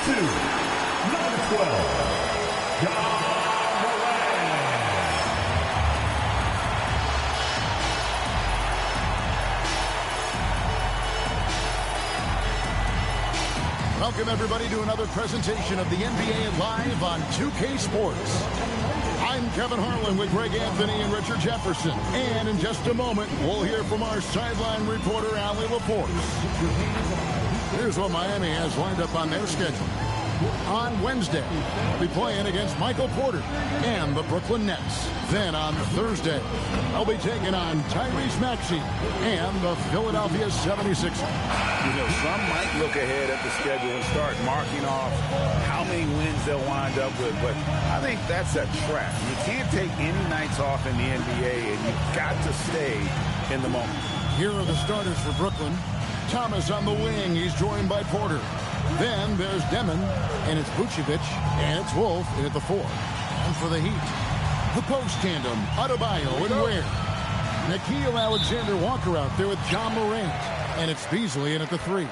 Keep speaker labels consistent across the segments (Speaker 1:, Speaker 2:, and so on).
Speaker 1: to number 12, John Morant.
Speaker 2: Welcome, everybody, to another presentation of the NBA Live on 2K Sports. I'm Kevin Harlan with Greg Anthony and Richard Jefferson. And in just a moment, we'll hear from our sideline reporter, Allie Laporte. Here's what Miami has lined up on their schedule. On Wednesday, they'll be playing against Michael Porter and the Brooklyn Nets. Then on Thursday, they'll be taking on Tyrese Maxey and the Philadelphia 76ers.
Speaker 3: You know, some might look ahead at the schedule and start marking off how many wins they'll wind up with, but I think that's a trap. You can't take any nights off in the NBA, and you've got to stay in the moment.
Speaker 2: Here are the starters for Brooklyn. Thomas on the wing. He's joined by Porter. Then there's Demon, and it's Vucevic, and it's Wolf in at the 4. And for the Heat, the post tandem, Adebayo and Ware. Nickeil Alexander-Walker out there with John Morant, and it's Beasley in at the 3.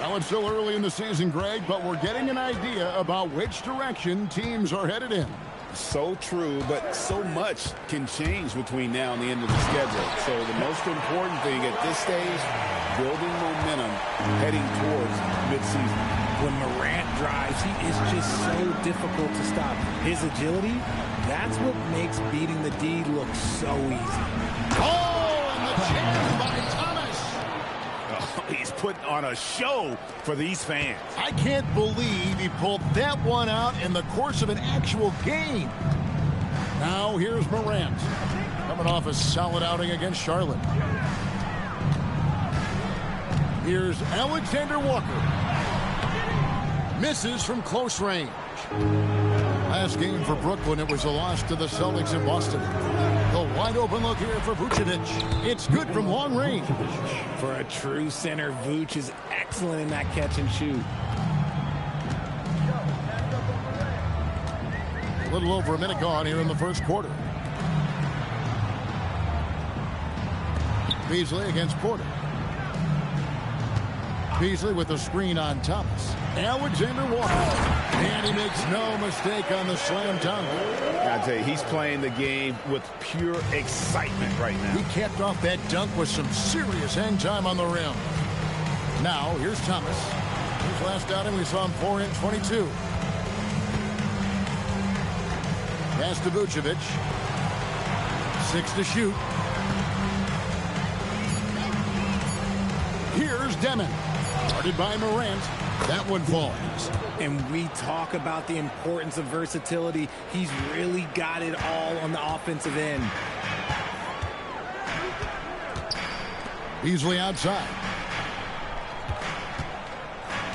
Speaker 2: Well, it's still early in the season, Greg, but we're getting an idea about which direction teams are headed in.
Speaker 3: So true, but so much can change between now and the end of the schedule. So the most important thing at this stage, building momentum heading towards midseason.
Speaker 4: When Morant drives, he is just so difficult to stop. His agility, that's what makes beating the D look so easy.
Speaker 2: Oh, and the jam by Thomas.
Speaker 3: Oh, he's putting on a show for these fans.
Speaker 2: I can't believe he pulled that one out in the course of an actual game. Now here's Morant, coming off a solid outing against Charlotte. Here's Alexander Walker. Misses from close range. Last game for Brooklyn, it was a loss to the Celtics in Boston. The wide open look here for Vucevic. It's good from long range.
Speaker 4: For a true center, Vuce is excellent in that catch and shoot.
Speaker 2: A little over a minute gone here in the first quarter. Beasley against Porter. Beasley with a screen on Thomas. Alexander Walker. And he makes no mistake on the slam dunk.
Speaker 3: I tell you, he's playing the game with pure excitement right now.
Speaker 2: He capped off that dunk with some serious hang time on the rim. Now, here's Thomas. His last outing, we saw him 4 in 22. Pass to Vucevic. 6 to shoot. Here's Demon. Guarded by Morant. That one falls.
Speaker 4: And we talk about the importance of versatility. He's really got it all on the offensive end.
Speaker 2: Beasley outside.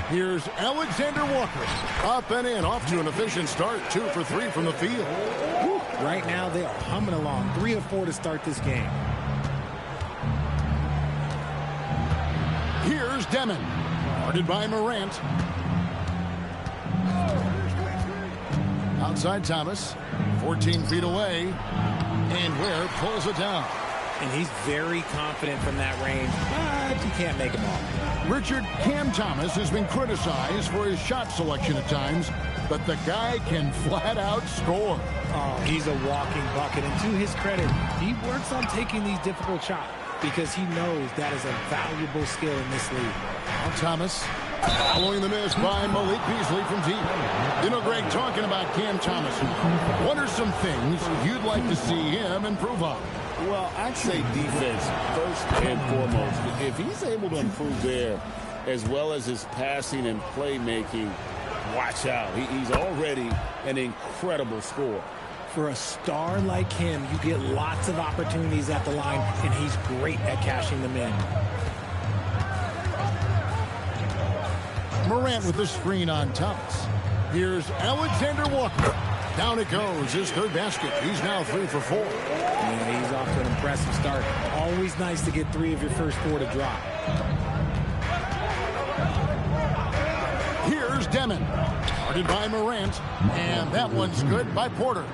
Speaker 2: Here's Alexander Walker. Up and in, off to an efficient start. 2 for 3 from the field.
Speaker 4: Woo. Right now, they are humming along. 3 of 4 to start this game.
Speaker 2: Here's Demon. Guarded by Morant. Outside Thomas. 14 feet away. And Ware pulls it down.
Speaker 4: And he's very confident from that range, but you can't make him all.
Speaker 2: Richard, Cam Thomas has been criticized for his shot selection at times, but the guy can flat out score.
Speaker 4: Oh, he's a walking bucket. And to his credit, he works on taking these difficult shots because he knows that is a valuable skill in this league.
Speaker 2: Now Thomas, following the miss by Malik Beasley from deep. You know, Greg, talking about Cam Thomas, what are some things you'd like to see him improve on?
Speaker 3: Well, I'd say defense first and foremost. If he's able to improve there, as well as his passing and playmaking, watch out. He's already an incredible scorer.
Speaker 4: For a star like him, you get lots of opportunities at the line, and he's great at cashing them in.
Speaker 2: Morant with the screen on Thomas. Here's Alexander Walker. Down it goes, his third basket. He's now 3 for 4.
Speaker 4: Yeah, he's off to an impressive start. Always nice to get 3 of your first 4 to drop.
Speaker 2: Here's Demon. Guarded by Morant. And that one's good by Porter.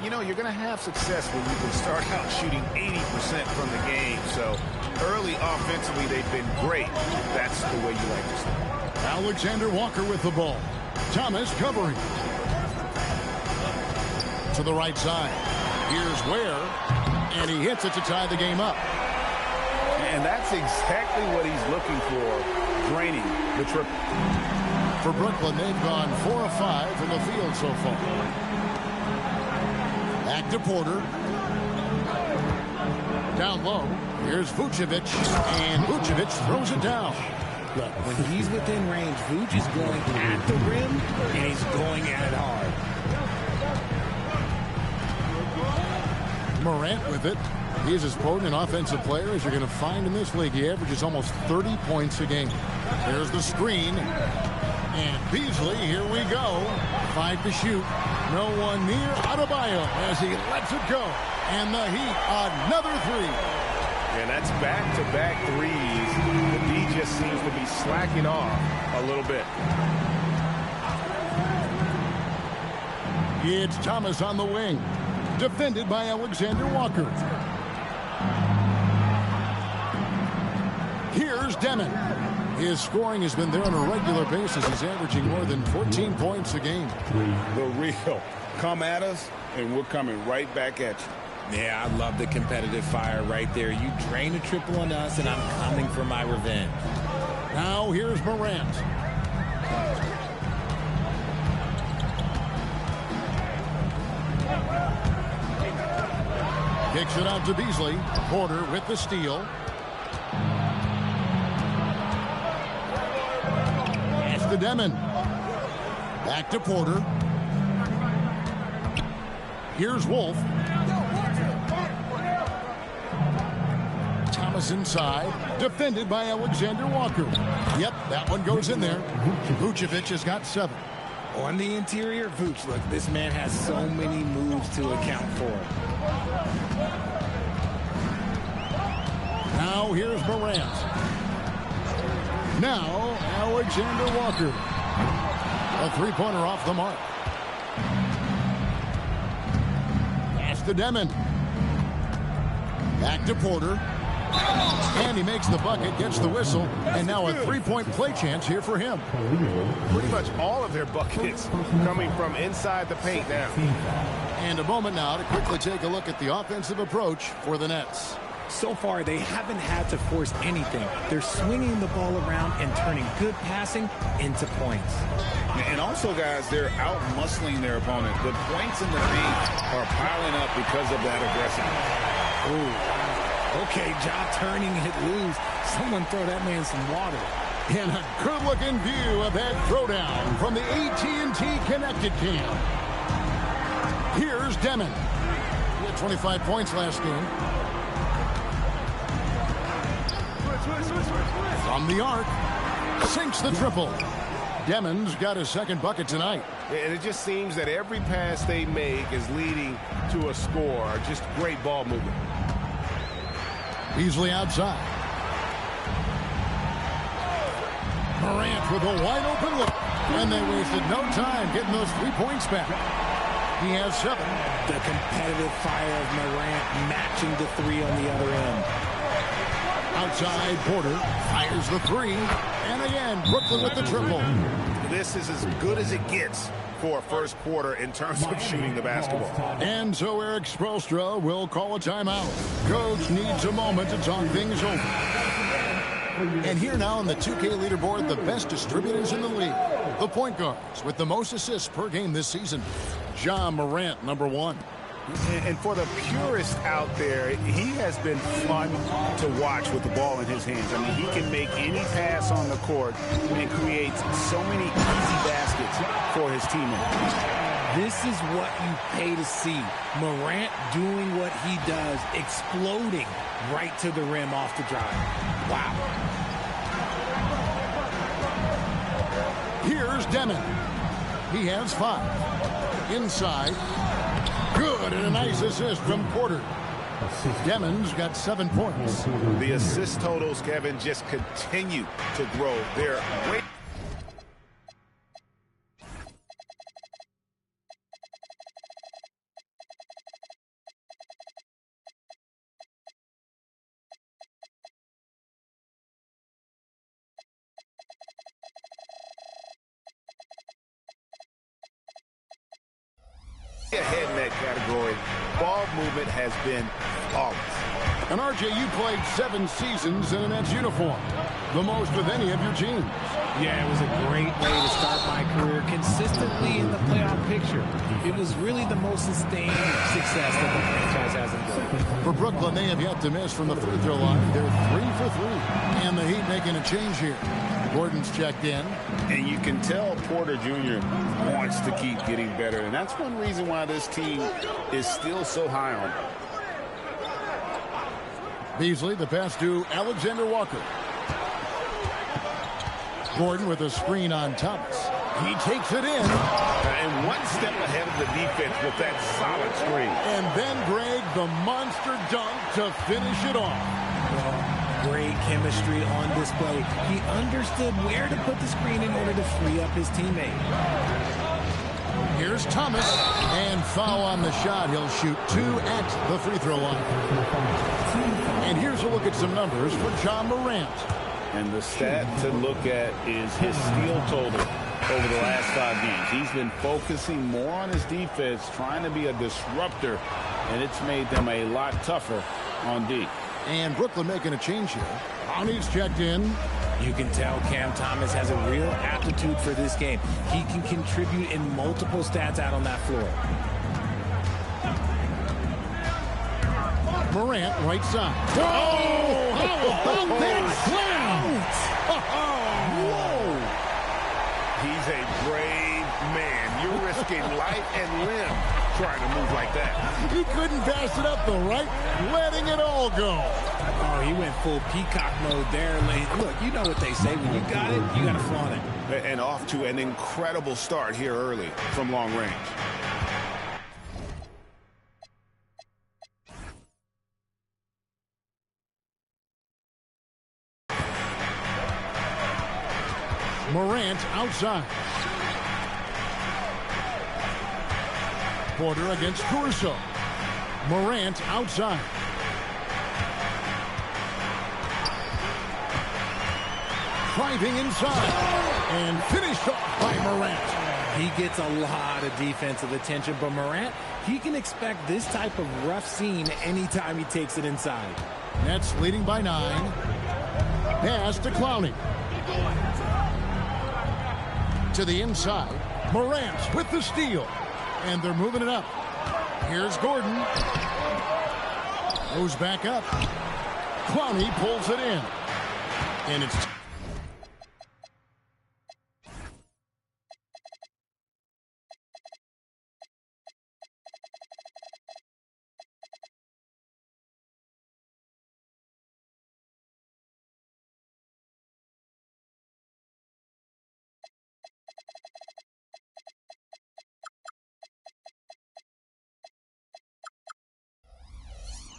Speaker 3: You know, you're going to have success when you can start out shooting 80% from the game. So early offensively, they've been great. That's the way you like to start.
Speaker 2: Alexander Walker with the ball. Thomas covering. To the right side. Here's Ware. And he hits it to tie the game up.
Speaker 3: And that's exactly what he's looking for, draining the triple.
Speaker 2: For Brooklyn, they've gone 4 of 5 from the field so far. Back to Porter. Down low. Here's Vucevic. And Vucevic throws it down.
Speaker 4: Look, when he's within range, Vuce is going at the rim, and he's going at it hard.
Speaker 2: Morant with it. He's as potent an offensive player as you're going to find in this league. He averages almost 30 points a game. There's the screen. And Beasley, here we go. 5 to shoot. No one near Adebayo as he lets it go. And the Heat, another 3.
Speaker 5: And that's back-to-back threes. The D just seems to be slacking off a little bit.
Speaker 2: It's Thomas on the wing. Defended by Alexander Walker. Here's Demon. His scoring has been there on a regular basis. He's averaging more than 14 points a game.
Speaker 3: The real. Come at us, and we're coming right back at you.
Speaker 4: Yeah, I love the competitive fire right there. You drain a triple on us, and I'm coming for my revenge.
Speaker 2: Now here's Morant. Kicks it out to Beasley. Porter with the steal. Pass to Demon. Back to Porter. Here's Wolf. Thomas inside. Defended by Alexander Walker. Yep, that one goes in there. Vucevic has got 7.
Speaker 4: On the interior, Vuce, look, this man has so many moves to account for.
Speaker 2: Now here's Morant. Now Alexander Walker. A 3-pointer off the mark. Pass to Demon. Back to Porter. And he makes the bucket, gets the whistle, and now a 3-point play chance here for him.
Speaker 5: Pretty much all of their buckets coming from inside the paint now.
Speaker 2: And a moment now to quickly take a look at the offensive approach for the Nets.
Speaker 4: So far, they haven't had to force anything. They're swinging the ball around and turning good passing into points.
Speaker 3: And also, guys, they're out-muscling their opponent. The points in the paint are piling up because of that aggressiveness.
Speaker 4: Ooh. Okay, Ja turning it loose. Someone throw that man some water.
Speaker 2: And a good-looking view of that throwdown from the AT&T Connected Cam. Here's Demon. He had 25 points last game. From the arc, sinks the triple. Demon's got his second bucket tonight.
Speaker 5: And it just seems that every pass they make is leading to a score. Just great ball movement.
Speaker 2: Beasley outside. Morant with a wide open look. And they wasted no time getting those 3 points back. He has 7.
Speaker 4: The competitive fire of Morant matching the 3 on the other end.
Speaker 2: Outside, Porter fires the 3. And again, Brooklyn with the triple.
Speaker 5: This is as good as it gets for a first quarter in terms of shooting the basketball.
Speaker 2: And so Eric Spoelstra will call a timeout. Coach needs a moment to talk things over. And here now on the 2K leaderboard, the best distributors in the league. The point guards with the most assists per game this season. Ja Morant, number 1.
Speaker 5: And for the purist out there, he has been fun to watch with the ball in his hands. I mean, he can make any pass on the court and creates so many easy baskets for his teammates.
Speaker 4: This is what you pay to see. Morant doing what he does, exploding right to the rim off the drive. Wow.
Speaker 2: Here's Demon. He has 5. Inside. Good, and a nice assist from Porter. Demon's got 7 points.
Speaker 5: The assist totals, Kevin, just continue to grow. They're way
Speaker 3: ahead in that category. Ball movement has been flawless.
Speaker 2: And RJ, you played 7 seasons in a Nets uniform, the most of any of your teams.
Speaker 4: Yeah, it was a great way to start my career consistently in the playoff picture. It was really the most sustained success that the franchise has enjoyed.
Speaker 2: For Brooklyn, they have yet to miss from the free throw line. They're 3 for 3. And the Heat making a change here. Gordon's checked in.
Speaker 5: And you can tell Porter Jr. wants to keep getting better. And that's one reason why this team is still so high on him.
Speaker 2: Beasley, the pass to Alexander Walker. Gordon with a screen on Thomas. He takes it in.
Speaker 3: And one step ahead of the defense with that solid screen.
Speaker 2: And then Greg, the monster dunk to finish it off.
Speaker 4: Great chemistry on display. He understood where to put the screen in order to free up his teammate.
Speaker 2: Here's Thomas. And foul on the shot. He'll shoot 2 at the free throw line. And here's a look at some numbers for Ja Morant.
Speaker 5: And the stat to look at is his steal total over the last 5 games. He's been focusing more on his defense, trying to be a disruptor, and it's made them a lot tougher on D.
Speaker 2: And Brooklyn making a change here. Brownie's checked in.
Speaker 4: You can tell Cam Thomas has a real aptitude for this game. He can contribute in multiple stats out on that floor.
Speaker 2: Morant, right side. Oh, how about that slam?
Speaker 3: Whoa! He's a brave man. You're risking life and limb trying to move like that.
Speaker 2: He couldn't pass it up, though, right? Letting it all go.
Speaker 4: Oh, he went full peacock mode there. Look, you know what they say. When you got it, you got to flaunt it.
Speaker 5: And off to an incredible start here early from long range.
Speaker 2: Morant outside. Porter against Caruso. Morant outside. Driving inside. And finished off by Morant.
Speaker 4: He gets a lot of defensive attention, but Morant, he can expect this type of rough scene anytime he takes it inside.
Speaker 2: Nets leading by 9. Pass to Clowney. To the inside. Morant with the steal. And they're moving it up. Here's Gordon. Goes back up. Clowney pulls it in. And it's...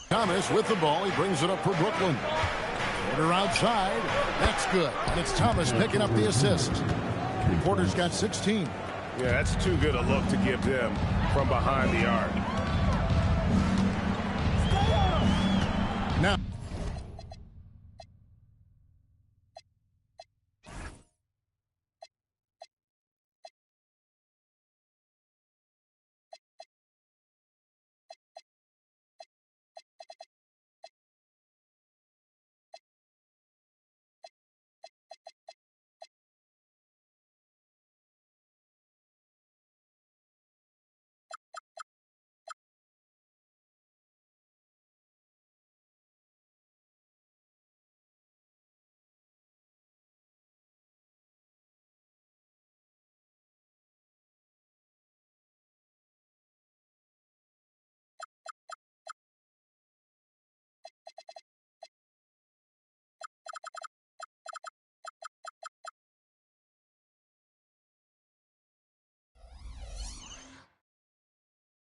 Speaker 2: Thomas with the ball. He brings it up for Brooklyn. Porter outside. That's good. It's Thomas picking up the assist. Porter's got 16.
Speaker 3: Yeah, that's too good a look to give them from behind the arc.
Speaker 2: Now.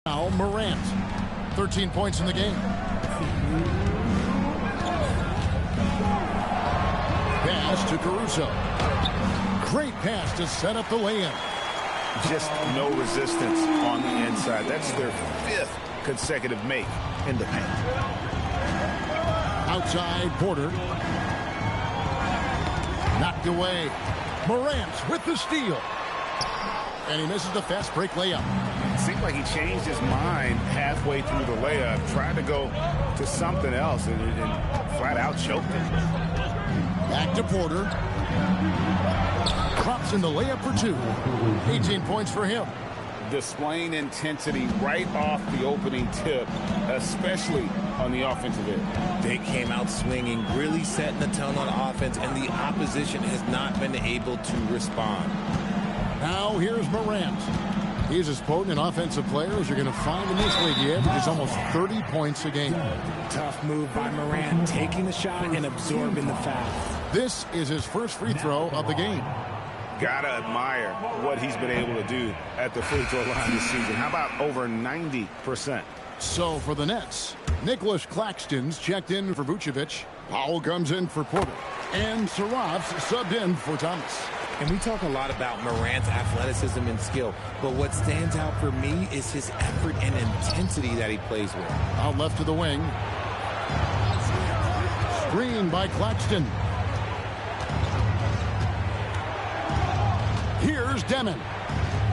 Speaker 2: Now Morant, 13 points in the game. Pass to Caruso. Great pass to set up the lay-in.
Speaker 5: Just no resistance on the inside. That's their 5th consecutive make in the paint.
Speaker 2: Outside Porter. Knocked away. Morant with the steal. And he misses the fast break layup.
Speaker 5: It seemed like he changed his mind halfway through the layup, tried to go to something else, and flat out choked it.
Speaker 2: Back to Porter. Drops in the layup for 2. 18 points for him.
Speaker 5: Displaying intensity right off the opening tip, especially on the offensive end.
Speaker 4: They came out swinging, really setting the tone on offense, and the opposition has not been able to respond.
Speaker 2: Now here's Morant. He's as potent an offensive player as you're going to find in this league. He averages almost 30 points a game.
Speaker 4: Tough move by Morant, taking the shot and absorbing the foul.
Speaker 2: This is his first free throw of the game.
Speaker 5: Gotta admire what he's been able to do at the free throw line this season. How about over 90%?
Speaker 2: So for the Nets, Nicholas Claxton's checked in for Vucevic. Powell comes in for Porter. And Saraf's subbed in for Thomas.
Speaker 4: And we talk a lot about Morant's athleticism and skill, but what stands out for me is his effort and intensity that he plays with.
Speaker 2: Out left to the wing. Screen by Claxton. Here's Demon.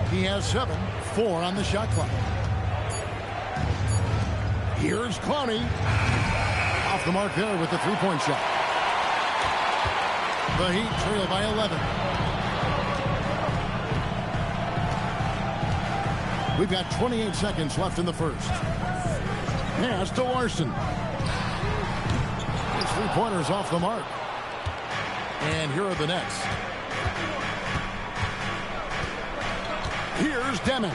Speaker 2: He has 7, 4 on the shot clock. Here's Clowney. Off the mark there with the three-point shot. The Heat trail by 11. We've got 28 seconds left in the first. Pass to Larson. His three-pointer's off the mark. And here are the Nets. Here's Demon.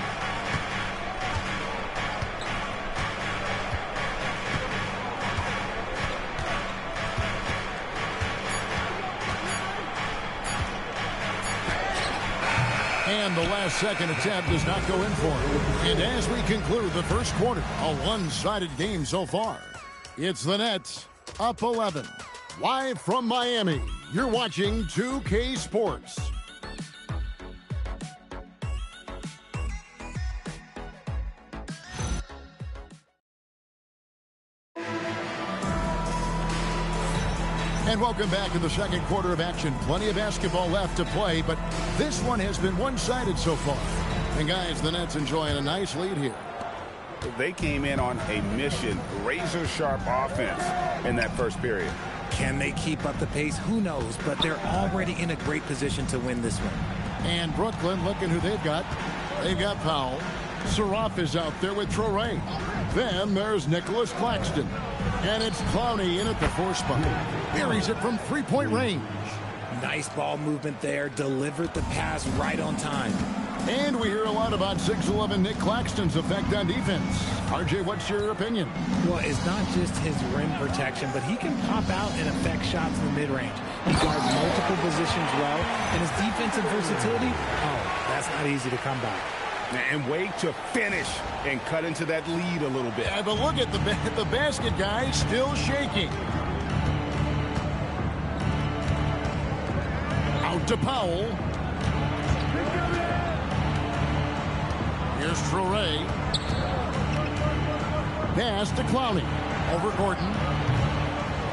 Speaker 2: And the last second attempt does not go in for him. And as we conclude the first quarter, a one-sided game so far. It's the Nets up 11. Live from Miami, you're watching 2K Sports. And welcome back to the second quarter of action. Plenty of basketball left to play, but this one has been one-sided so far. And guys, the Nets enjoying a nice lead here.
Speaker 5: They came in on a mission, razor-sharp offense in that first period.
Speaker 4: Can they keep up the pace? Who knows, but they're already in a great position to win this one.
Speaker 2: And Brooklyn, looking who they've got. They've got Powell. Saraf is out there with Traore. Then there's Nicholas Claxton. And it's Clowney in at the 4 spot. Buries it from three-point range.
Speaker 4: Nice ball movement there. Delivered the pass right on time.
Speaker 2: And we hear a lot about 6'11" Nick Claxton's effect on defense. RJ, what's your opinion?
Speaker 4: Well, it's not just his rim protection, but he can pop out and affect shots in the mid-range. He guards multiple positions well, and his defensive versatility, that's not easy to come by.
Speaker 5: And wait to finish and cut into that lead a little bit.
Speaker 2: Yeah, but look at the basket guy still shaking. Out to Powell. Here's Traore. Pass to Clowney. Over Gordon.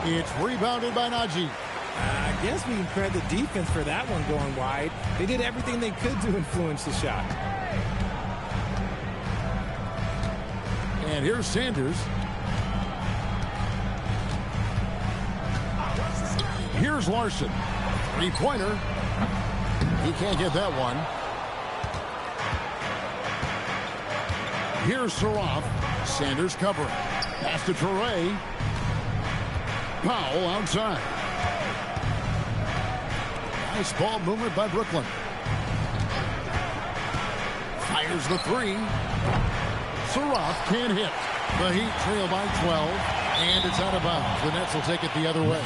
Speaker 2: It's rebounded by Najee.
Speaker 4: I guess we can credit the defense for that one going wide. They did everything they could to influence the shot.
Speaker 2: And here's Sanders. Here's Larson. Three-pointer. He can't get that one. Here's Saraf. Sanders covering. Pass to Traore. Powell outside. Nice ball movement by Brooklyn. Fires the three. Saraf can't hit. The Heat trail by 12, and it's out of bounds. The Nets will take it the other way.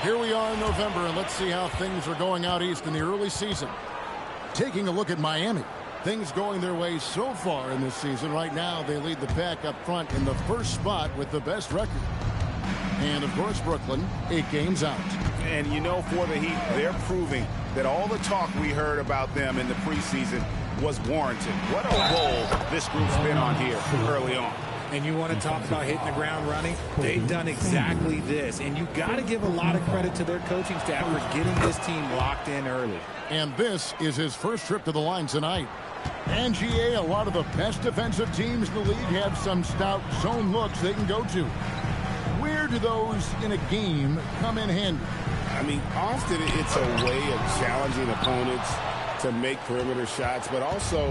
Speaker 2: Here we are in November, and let's see how things are going out east in the early season. Taking a look at Miami. Things going their way so far in this season. Right now, they lead the pack up front in the first spot with the best record. And, of course, Brooklyn, 8 games out.
Speaker 5: And, you know, for the Heat, they're proving that all the talk we heard about them in the preseason was warranted. What a role this group's been on here early on.
Speaker 4: And you want to talk about hitting the ground running? They've done exactly this. And you got to give a lot of credit to their coaching staff for getting this team locked in early.
Speaker 2: And this is his first trip to the line tonight. And GA, a lot of the best defensive teams in the league have some stout zone looks they can go to. Where do those in a game come in handy?
Speaker 5: I mean, often it's a way of challenging opponents to make perimeter shots, but also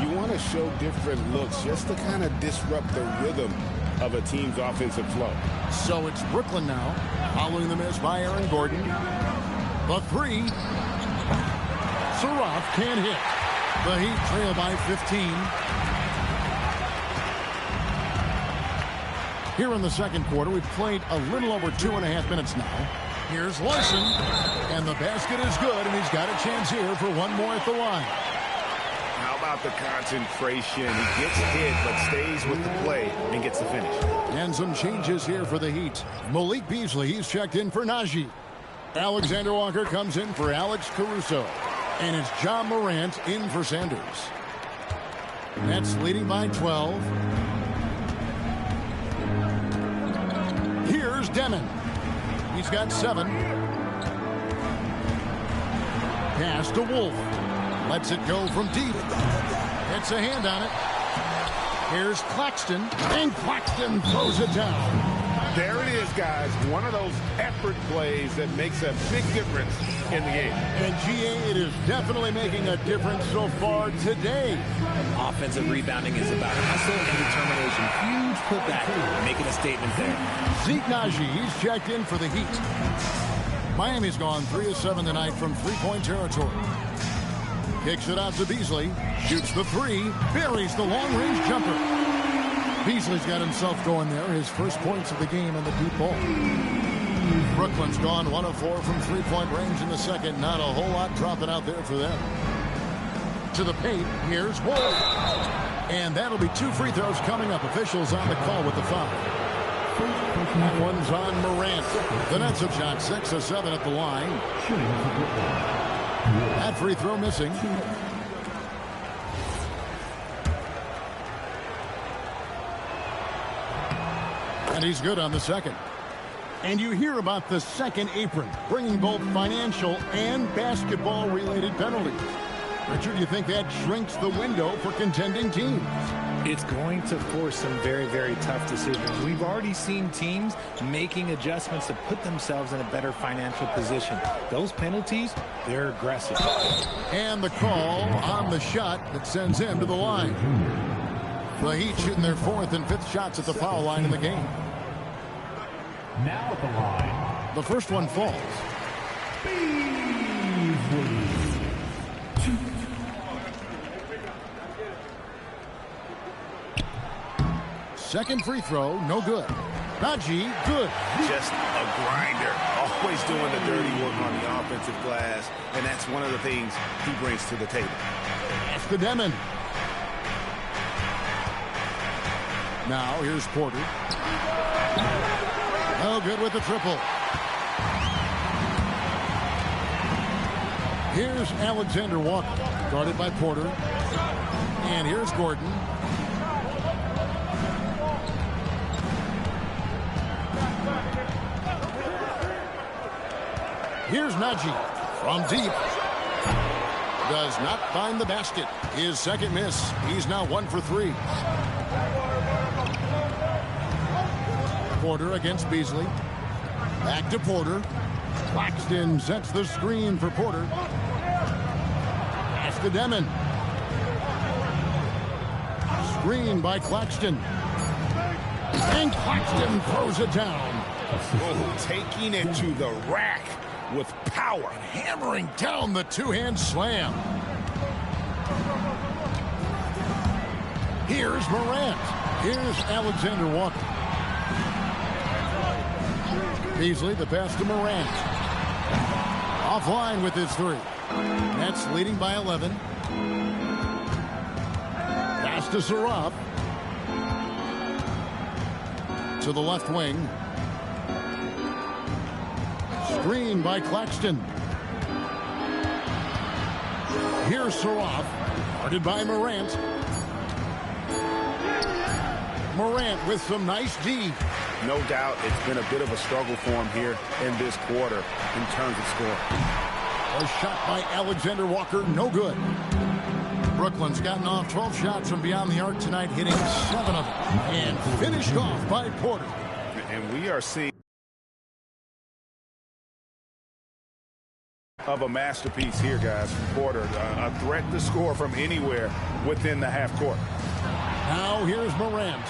Speaker 5: you want to show different looks just to kind of disrupt the rhythm of a team's offensive flow.
Speaker 2: So it's Brooklyn now, following the miss by Aaron Gordon. The three. Surratt can't hit. The Heat trail by 15. Here in the second quarter, we've played a little over 2.5 minutes now. Here's Larson, and the basket is good, and he's got a chance here for one more at the line.
Speaker 5: How about the concentration? He gets hit, but stays with the play and gets the finish.
Speaker 2: And some changes here for the Heat. Malik Beasley, he's checked in for Najee. Alexander Walker comes in for Alex Caruso. And it's John Morant in for Sanders. Nets leading by 12. Here's Demon. He's got 7. Pass to Wolf. Lets it go from deep. Gets a hand on it. Here's Claxton. And Claxton throws it down.
Speaker 5: There it is, guys. One of those effort plays that makes a big difference in the game.
Speaker 2: And GA, it is definitely making a difference so far today.
Speaker 4: Offensive rebounding is about hustle and determination. Huge putback, making a statement there.
Speaker 2: Zeke Najee, he's checked in for the Heat. Miami's gone 3 of 7 tonight from three-point territory. Kicks it out to Beasley. Shoots the three. Buries the long-range jumper. Beasley's got himself going there. His first points of the game on the deep ball. Brooklyn's gone 1 of 4 from three-point range in the second. Not a whole lot dropping out there for them. To the paint, here's Wolf. And that'll be 2 free throws coming up. Officials on the call with the foul. That one's on Morant. The Nets have shot 6 of 7 at the line. That free throw missing. And he's good on the second. And you hear about the second apron, bringing both financial and basketball-related penalties. Richard, do you think that shrinks the window for contending teams?
Speaker 4: It's going to force some very, very tough decisions. We've already seen teams making adjustments to put themselves in a better financial position. Those penalties, they're aggressive.
Speaker 2: And the call on the shot that sends him to the line. The Heat shooting their 4th and 5th shots at the foul line in the game.
Speaker 1: Now at the line.
Speaker 2: The first one falls.
Speaker 1: Beasley.
Speaker 2: Second free throw, no good. Najee, good.
Speaker 5: Just a grinder. Always doing the dirty work on the offensive glass, and that's one of the things he brings to the table.
Speaker 2: That's the Demon. Now here's Porter. No good with the triple. Here's Alexander Walker, guarded by Porter. And here's Gordon. Here's Najee from deep. Does not find the basket. His second miss. He's now 1 for 3. Porter against Beasley. Back to Porter. Claxton sets the screen for Porter. Pass to Demon. Screen by Claxton. And Claxton throws it down.
Speaker 5: Oh, taking it to the rack with power.
Speaker 2: Hammering down the two-hand slam. Here's Morant. Here's Alexander Walker. Beasley, the pass to Morant. Offline with his 3. Nets leading by 11. Pass to Surratt. To the left wing. Screen by Claxton. Here's Surratt. Guarded by Morant. Morant with some nice D.
Speaker 5: No doubt it's been a bit of a struggle for him here in this quarter in terms of scoring.
Speaker 2: A shot by Alexander Walker, no good. Brooklyn's gotten off 12 shots from beyond the arc tonight, hitting 7 of them, and finished off by Porter.
Speaker 5: And we are seeing of a masterpiece here, guys, from Porter. A threat to score from anywhere within the half court.
Speaker 2: Now here's Morant.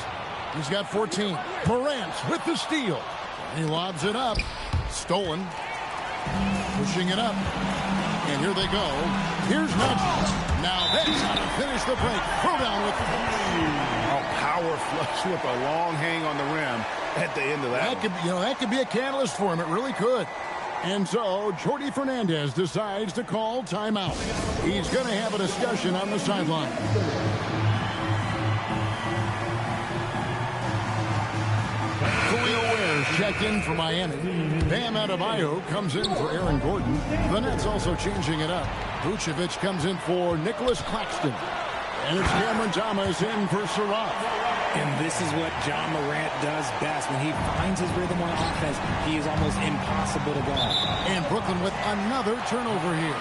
Speaker 2: He's got 14. Morant with the steal. He lobs it up. Stolen. Pushing it up. And here they go. Here's Nudge. Now that's how to finish the break. Throw down with
Speaker 5: A power flush with a long hang on the rim at the end of that.
Speaker 2: That could be a catalyst for him. It really could. And so Jordi Fernandez decides to call timeout. He's going to have a discussion on the sideline. Khalil Ware's checked in for Miami. Bam Adebayo comes in for Aaron Gordon. The Nets also changing it up. Vucevic comes in for Nicholas Claxton. And it's Cameron Thomas in for Sarab.
Speaker 4: And this is what John Morant does best. When he finds his rhythm on offense, he is almost impossible to guard.
Speaker 2: And Brooklyn with another turnover here.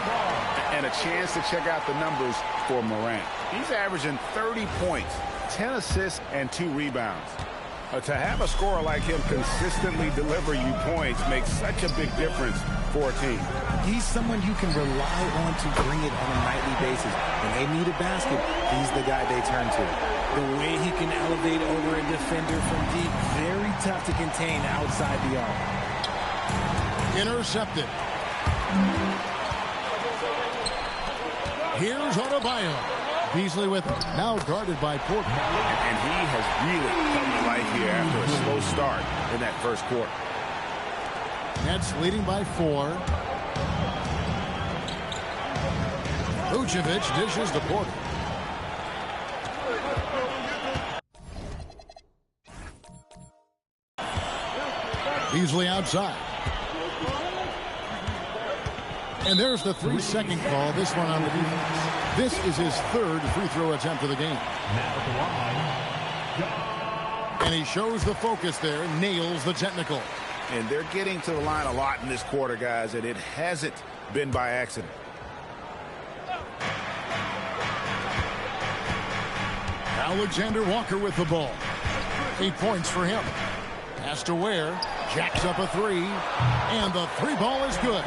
Speaker 5: And a chance to check out the numbers for Morant. He's averaging 30 points, 10 assists, and 2 rebounds. To have a scorer like him consistently deliver you points makes such a big difference for a team.
Speaker 4: He's someone you can rely on to bring it on a nightly basis. When they need a basket, he's the guy they turn to. The way he can elevate over a defender from deep, very tough to contain outside the arc.
Speaker 2: Intercepted. Here's Adebayo. Beasley with it. Now guarded by Porter.
Speaker 5: And he has really come to life here after a slow start in that first quarter.
Speaker 2: Nets leading by 4. Vucevic dishes to Porter. Beasley outside. And there's the 3-second call. This one on the defense. This is his 3rd free throw attempt of the game. And he shows the focus there, nails the technical.
Speaker 5: And they're getting to the line a lot in this quarter, guys, and it hasn't been by accident.
Speaker 2: Alexander Walker with the ball. 8 points for him. Pass to Ware. Jacks up a 3. And the 3 ball is good.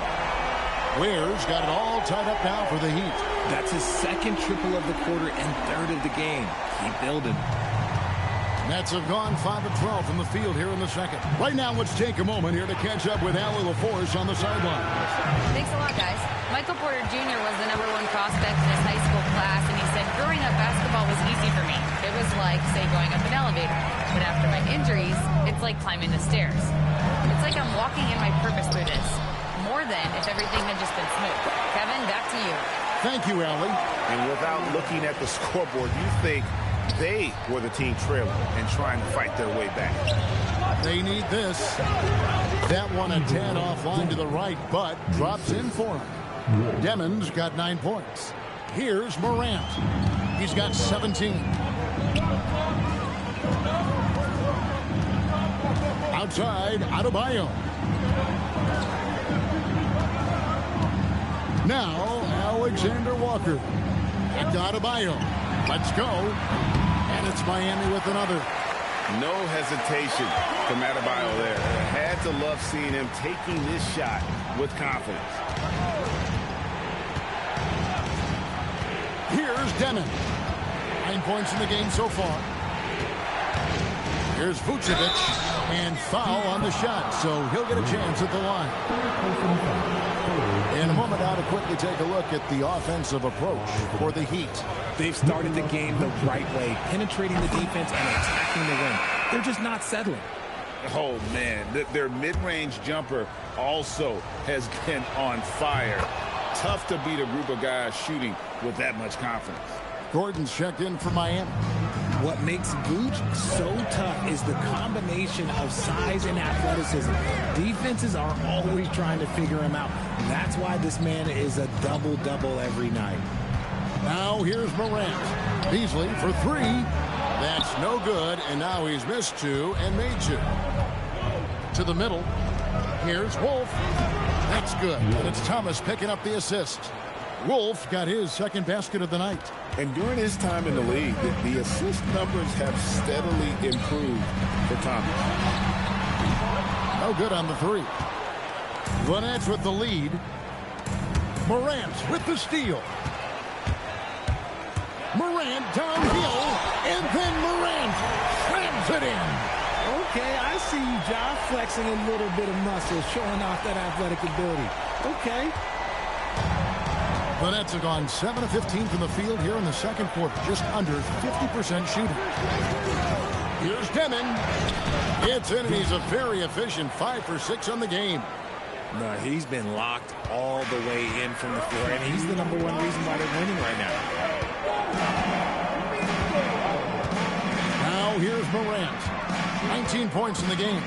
Speaker 2: Ware's got it all tied up now for the Heat.
Speaker 4: That's his 2nd triple of the quarter and 3rd of the game. Keep building.
Speaker 2: Nets have gone 5 of 12 from the field here in the second. Right now, let's take a moment here to catch up with Allie LaForce on the sideline.
Speaker 6: Thanks a lot, guys. Michael Porter Jr. was the #1 prospect in his high school class, and he said, growing up, basketball was easy for me. It was like, say, going up an elevator. But after my injuries, it's like climbing the stairs. It's like I'm walking in my purpose through this. More than if everything had just been smooth. Kevin, back to you.
Speaker 2: Thank you, Allie.
Speaker 5: And without looking at the scoreboard, you think they were the team trailing and trying to fight their way back.
Speaker 2: They need this. That one a tad offline to the right, but drops in for him. Demons got 9 points. Here's Morant. He's got 17. Outside, Adebayo. Now, Alexander Walker. And Adebayo. Let's go. And it's Miami with another.
Speaker 5: No hesitation from Adebayo there. Had to love seeing him taking this shot with confidence.
Speaker 2: Here's Demon. 9 points in the game so far. Here's Vucevic. And foul on the shot, so he'll get a chance at the line. In a moment now to quickly take a look at the offensive approach for the Heat.
Speaker 4: They've started the game the right way, penetrating the defense and attacking the rim. They're just not settling.
Speaker 5: Oh, man. Their mid-range jumper also has been on fire. Tough to beat a group of guys shooting with that much confidence.
Speaker 2: Gordon's checked in for Miami.
Speaker 4: What makes Vooch so tough is the combination of size and athleticism. Defenses are always trying to figure him out. That's why this man is a double-double every night.
Speaker 2: Now here's Morant. Beasley for 3. That's no good, and now he's missed 2 and made 2. To the middle. Here's Wolf. That's good. And it's Thomas picking up the assist. Wolf got his second basket of the night.
Speaker 5: And during his time in the league, the assist numbers have steadily improved for Thomas.
Speaker 2: No good on the three. The Nets with the lead. Morant with the steal. Morant downhill, and then Morant slams it in.
Speaker 4: Okay, I see you, John, flexing a little bit of muscle, showing off that athletic ability. Okay.
Speaker 2: The Nets have gone 7 of 15 from the field here in the second quarter, just under 50% shooting. Here's Demon. It's in, and he's a very efficient 5 for 6 on the game.
Speaker 4: No, he's been locked all the way in from the floor, and he's the #1 reason why they're winning right now.
Speaker 2: Now here's Morant. 19 points in the game.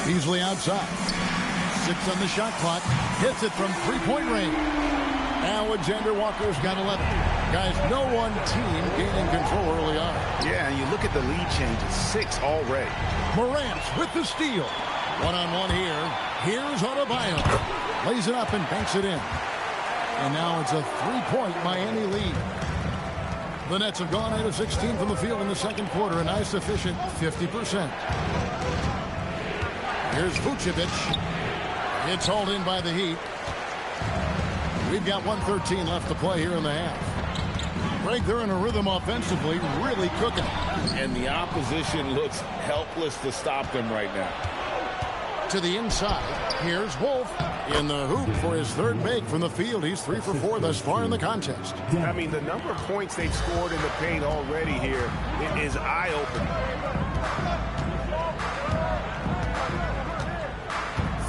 Speaker 2: Beasley outside. 6 on the shot clock. Hits it from three-point range. Alexander Walker's got 11. Guys, no one team gaining control early on.
Speaker 5: Yeah, and you look at the lead changes. 6 already.
Speaker 2: Morant with the steal. One-on-one here. Here's Adebayo. Lays it up and banks it in. And now it's a 3-point Miami lead. The Nets have gone 8 of 16 from the field in the second quarter, a nice efficient 50%. Here's Vucevic. It's hauled in by the Heat. We've got 1:13 left to play here in the half. Greg, they're in a rhythm offensively, really cooking.
Speaker 3: And the opposition looks helpless to stop them right now.
Speaker 2: To the inside, here's Wolf in the hoop for his third make from the field. He's 3 for 4 thus far in the contest.
Speaker 5: I mean, the number of points they've scored in the paint already here is eye-opening.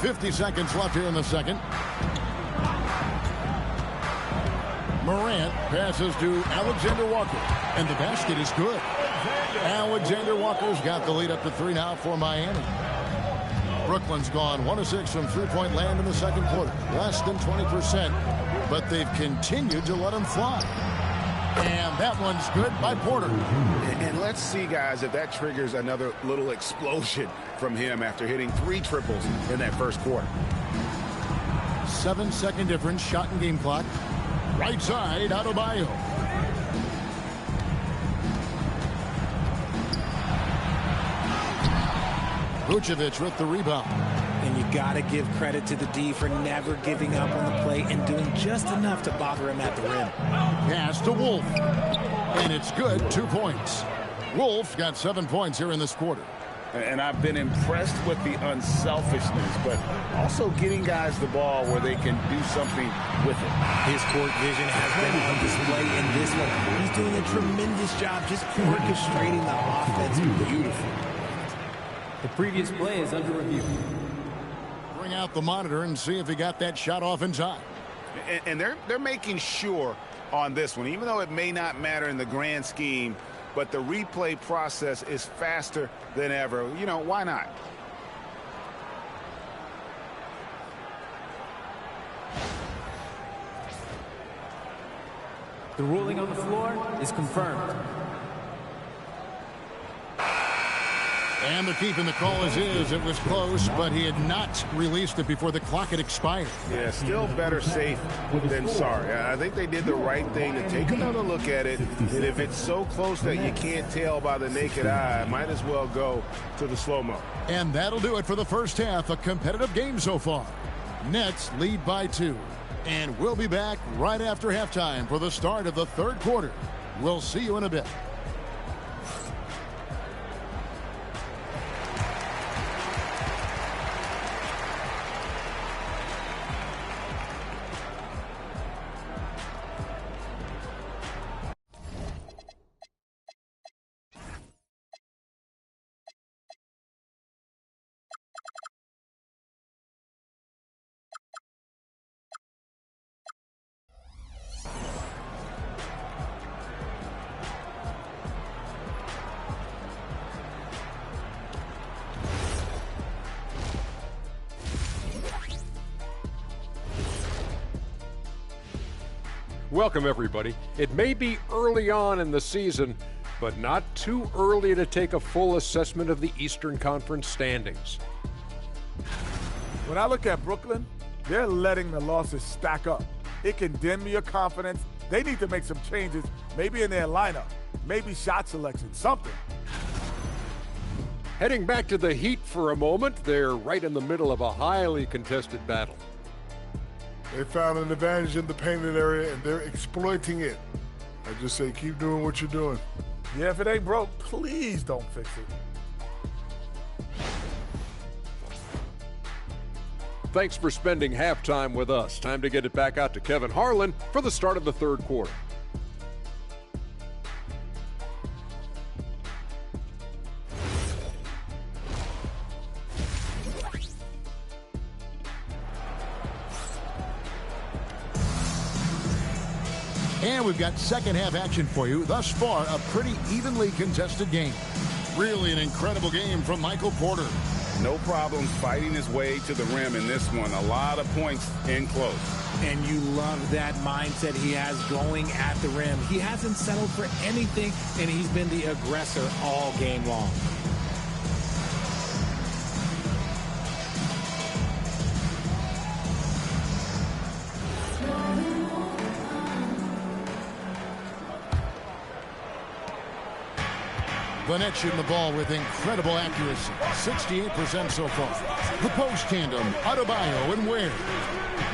Speaker 2: 50 seconds left here in the second. Morant passes to Alexander Walker, and the basket is good. Alexander Walker's got the lead up to 3 now for Miami. Brooklyn's gone 1 of 6 from three-point land in the second quarter. Less than 20%, but they've continued to let them fly. And that one's good by Porter.
Speaker 5: And let's see, guys, if that triggers another little explosion from him after hitting 3 triples in that first quarter.
Speaker 2: 7-second difference, shot and game clock. Right side, Adebayo. Vucevic with the rebound.
Speaker 4: And you got to give credit to the D for never giving up on the play and doing just enough to bother him at the rim.
Speaker 2: Pass to Wolf. And it's good, 2 points. Wolf got 7 points here in this quarter.
Speaker 3: And I've been impressed with the unselfishness, but also getting guys the ball where they can do something with it.
Speaker 4: His court vision has been on display in this one. He's doing a tremendous job just orchestrating the offense beautifully.
Speaker 1: The previous play is under review.
Speaker 2: Bring out the monitor and see if he got that shot off in time.
Speaker 5: And they're making sure on this one, even though it may not matter in the grand scheme, but the replay process is faster than ever. You know, why not?
Speaker 1: The ruling on the floor is confirmed.
Speaker 2: And the keep in the call is it was close, but he had not released it before the clock had expired.
Speaker 5: Yeah, still better safe than sorry. I think they did the right thing to take another look at it. And if it's so close that you can't tell by the naked eye, might as well go to the slow-mo.
Speaker 2: And that'll do it for the first half. A competitive game so far. Nets lead by 2. And we'll be back right after halftime for the start of the third quarter. We'll see you in a bit.
Speaker 7: Welcome, everybody. It may be early on in the season, but not too early to take a full assessment of the Eastern Conference standings.
Speaker 8: When I look at Brooklyn, they're letting the losses stack up. It can dim your confidence. They need to make some changes, maybe in their lineup, maybe shot selection, something.
Speaker 7: Heading back to the Heat for a moment, they're right in the middle of a highly contested battle.
Speaker 9: They found an advantage in the painted area, and they're exploiting it. I just say keep doing what you're doing.
Speaker 8: Yeah, if it ain't broke, please don't fix it.
Speaker 7: Thanks for spending halftime with us. Time to get it back out to Kevin Harlan for the start of the third quarter.
Speaker 2: And we've got second half action for you. Thus far, a pretty evenly contested game. Really an incredible game from Michael Porter.
Speaker 3: No problem fighting his way to the rim in this one. A lot of points in close.
Speaker 4: And you love that mindset he has going at the rim. He hasn't settled for anything, and he's been the aggressor all game long.
Speaker 2: The Nets shooting the ball with incredible accuracy. 68% so far. The post tandem, Adebayo and Ware.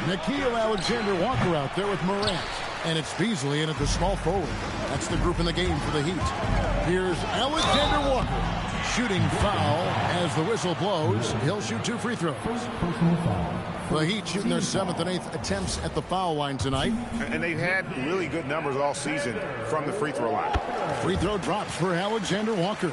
Speaker 2: Nickeil Alexander-Walker out there with Morant. And it's Beasley in at the small forward. That's the group in the game for the Heat. Here's Alexander-Walker. Shooting foul as the whistle blows. He'll shoot 2 free throws. The Heat shooting their 7th and 8th attempts at the foul line tonight.
Speaker 5: And they've had really good numbers all season from the free throw line.
Speaker 2: Free throw drops for Alexander-Walker.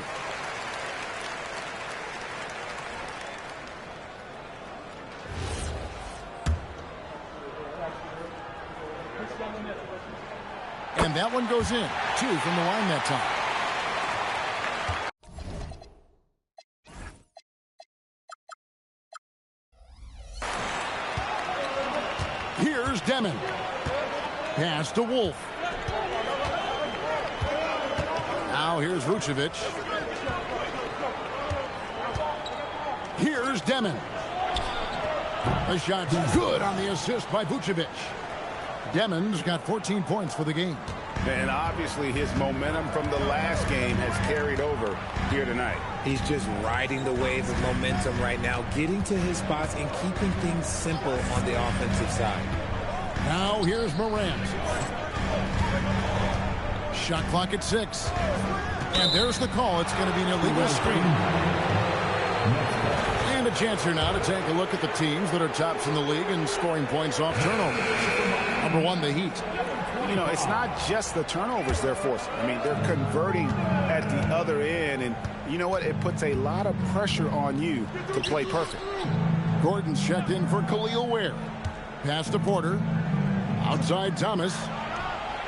Speaker 2: And that one goes in. 2 from the line that time. Here's Demon. Pass to Wolf. Now here's Vucevic. Here's Demon. The shot's good on the assist by Vucevic. Demon's got 14 points for the game.
Speaker 3: And obviously his momentum from the last game has carried over here tonight.
Speaker 4: He's just riding the wave of momentum right now, getting to his spots and keeping things simple on the offensive side.
Speaker 2: Now here's Morant. Shot clock at 6. And there's the call. It's going to be an illegal screen. And a chance here now to take a look at the teams that are tops in the league in scoring points off turnovers. Number 1, the Heat.
Speaker 5: You know, it's not just the turnovers they're forcing. I mean, they're converting at the other end. And you know what? It puts a lot of pressure on you to play perfect.
Speaker 2: Gordon's checked in for Khalil Ware. Pass to Porter. Outside Thomas.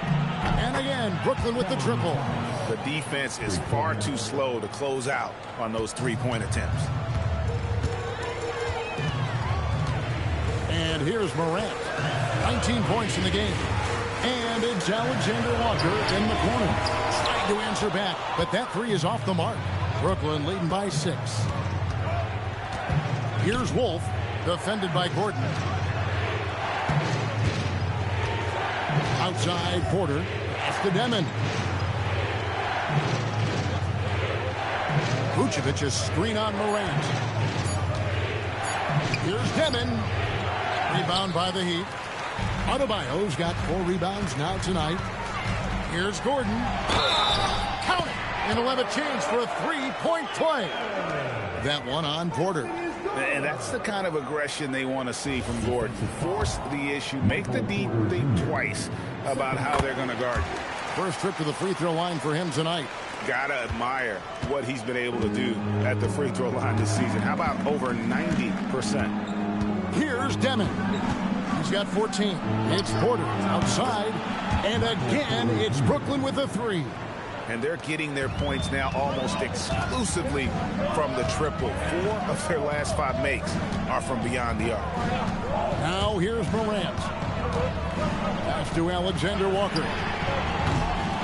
Speaker 2: And again, Brooklyn with the triple.
Speaker 5: The defense is far too slow to close out on those three-point attempts.
Speaker 2: And here's Morant. 19 points in the game. And it's Alexander-Walker in the corner. Trying to answer back, but that 3 is off the mark. Brooklyn leading by 6. Here's Wolf, defended by Gordon. Outside Porter. That's to Demon. Vucevic a screen on Morant. Here's Demon. Rebound by the Heat. Adebayo's got 4 rebounds now tonight. Here's Gordon. Count it! And he'll have a chance for a 3-point play. That one on Porter.
Speaker 5: And that's the kind of aggression they want to see from Gordon. Force the issue. Make the deep think twice about how they're going to guard you.
Speaker 2: First trip to the free throw line for him tonight.
Speaker 5: Gotta admire what he's been able to do at the free throw line this season. How about over 90%?
Speaker 2: Here's Demon. He's got 14. It's Porter outside. And again, it's Brooklyn with a 3.
Speaker 5: And they're getting their points now almost exclusively from the triple. 4 of their last 5 makes are from beyond the arc.
Speaker 2: Now here's Morant. Pass to Alexander-Walker.